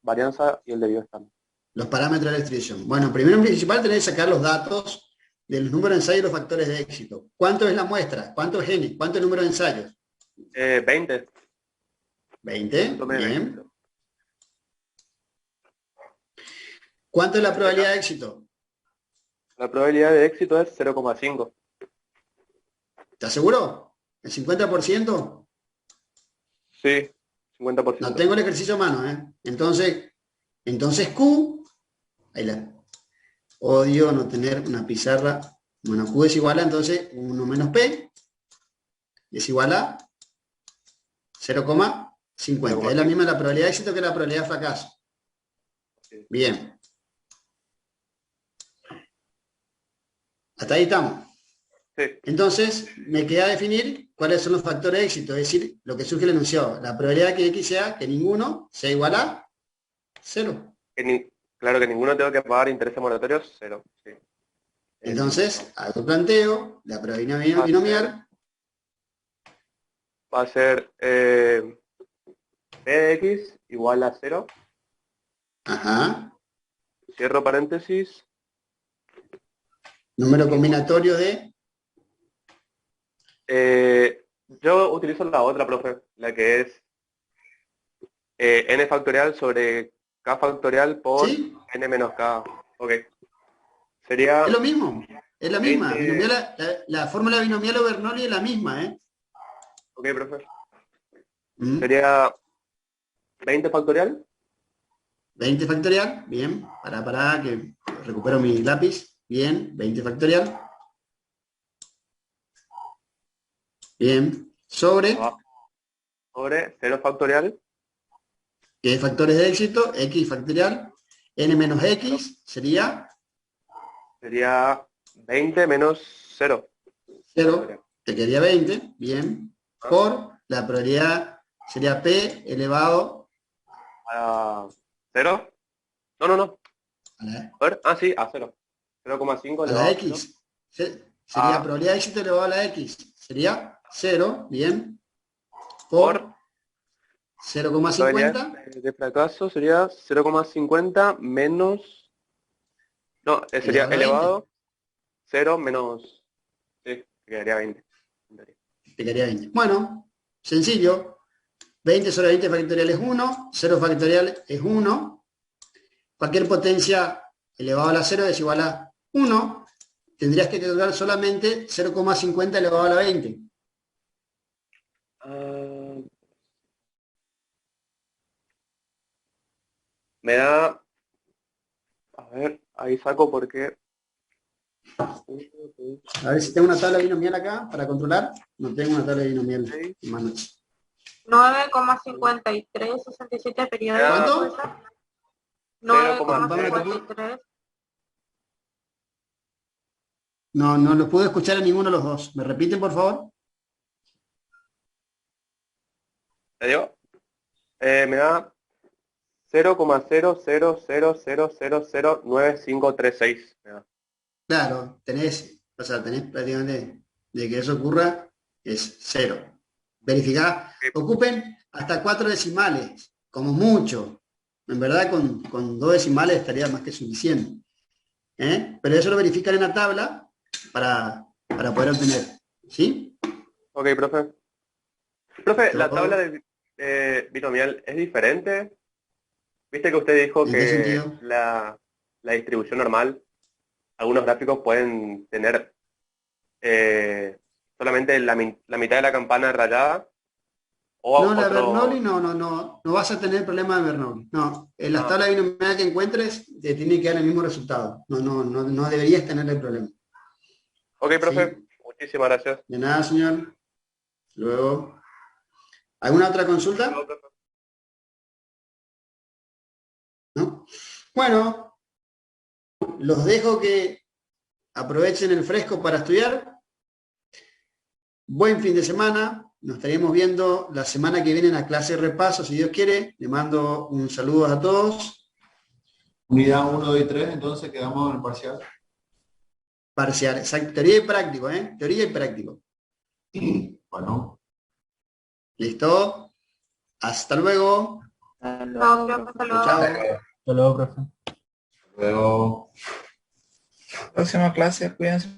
varianza y el debido estándar. Los parámetros de la distribución. Bueno, primero en principal tenés que sacar los datos del número de ensayos y los factores de éxito. ¿Cuánto es la muestra? ¿Cuánto es N? ¿Cuánto es el número de ensayos? 20. 20, bien. ¿Cuánto es la probabilidad de éxito? La probabilidad de éxito es 0,5. ¿Estás seguro? ¿El 50%? Sí, 50%. No tengo el ejercicio a mano, ¿eh? Entonces Q, ahí la. Odio no tener una pizarra. Bueno, Q es igual a, entonces, 1 menos P es igual a 0,50. Es la misma la probabilidad de éxito que la probabilidad de fracaso. Bien. Hasta ahí estamos. Sí. Entonces, me queda definir cuáles son los factores de éxito, es decir, lo que surge el enunciado. La probabilidad que X sea que ninguno sea igual a 0. Claro que ninguno tengo que pagar intereses moratorios, 0. Sí. Entonces, hago planteo, la probabilidad binomial va a ser P de X igual a 0. Ajá. Cierro paréntesis. Número combinatorio de... Yo utilizo la otra, profe, la que es n factorial sobre k factorial por ¿Sí? n menos k. Ok. Sería... Es lo mismo, es la misma. 20... Binomial, la fórmula binomial o Bernoulli es la misma, ¿eh? Ok, profe. Sería 20 factorial. 20 factorial, bien. Para que recupero mi lápiz. Bien, 20 factorial. Bien. Sobre 0 factorial. ¿Qué factores de éxito? X factorial. N menos X sería... Sería 20 menos 0. 0. Te quedaría 20. Bien. Por la probabilidad sería P elevado a 0. No. A ver, sí, a 0. 0,5 a la X. Sería probabilidad de éxito elevado a la X. Sería 0, bien. Por 0,50. De fracaso sería 0,50 menos... No, sería elevado 0 menos... Sí, te quedaría 20. Te quedaría 20. Bueno, sencillo. 20 sobre 20 factorial es 1. 0 factorial es 1. Cualquier potencia elevado a la 0 es igual a 1. Tendrías que calcular solamente 0,50 elevado a la 20. Me da... A ver, ahí saco porque... A ver si tengo una tabla binomial acá para controlar. No tengo una tabla binomial. 9,5367 periodos. ¿Cuánto? 9,53. No lo puedo escuchar a ninguno de los dos. ¿Me repiten, por favor? ¿Te digo? Me da 0,0000009536. Claro, tenés prácticamente de que eso ocurra, es 0. Verificá, ocupen hasta 4 decimales, como mucho. En verdad, con 2 decimales estaría más que suficiente. Pero eso lo verifican en la tabla para poder obtener. ¿Sí? Ok, profe. Profe, ¿la tabla de binomial es diferente? Viste que usted dijo que la distribución normal, algunos gráficos pueden tener solamente la mitad de la campana rayada. No, la Bernoulli no vas a tener problema de Bernoulli. No, en las tablas binomiales que encuentres te tiene que dar el mismo resultado. No deberías tener el problema. Ok, profe. ¿Sí? Muchísimas gracias. De nada, señor. Luego. ¿Alguna otra consulta? ¿No? Bueno, los dejo que aprovechen el fresco para estudiar. Buen fin de semana. Nos estaremos viendo la semana que viene en la clase de repaso, si Dios quiere. Le mando un saludo a todos. Unidad 1, 2 y 3, entonces quedamos en el parcial. Parcial, exacto. Teoría y práctico, ¿eh? Teoría y práctico. Bueno. ¿Listo? Hasta luego. Hasta luego. Chao. Hasta luego, profe. Luego. Próxima clase, cuídense.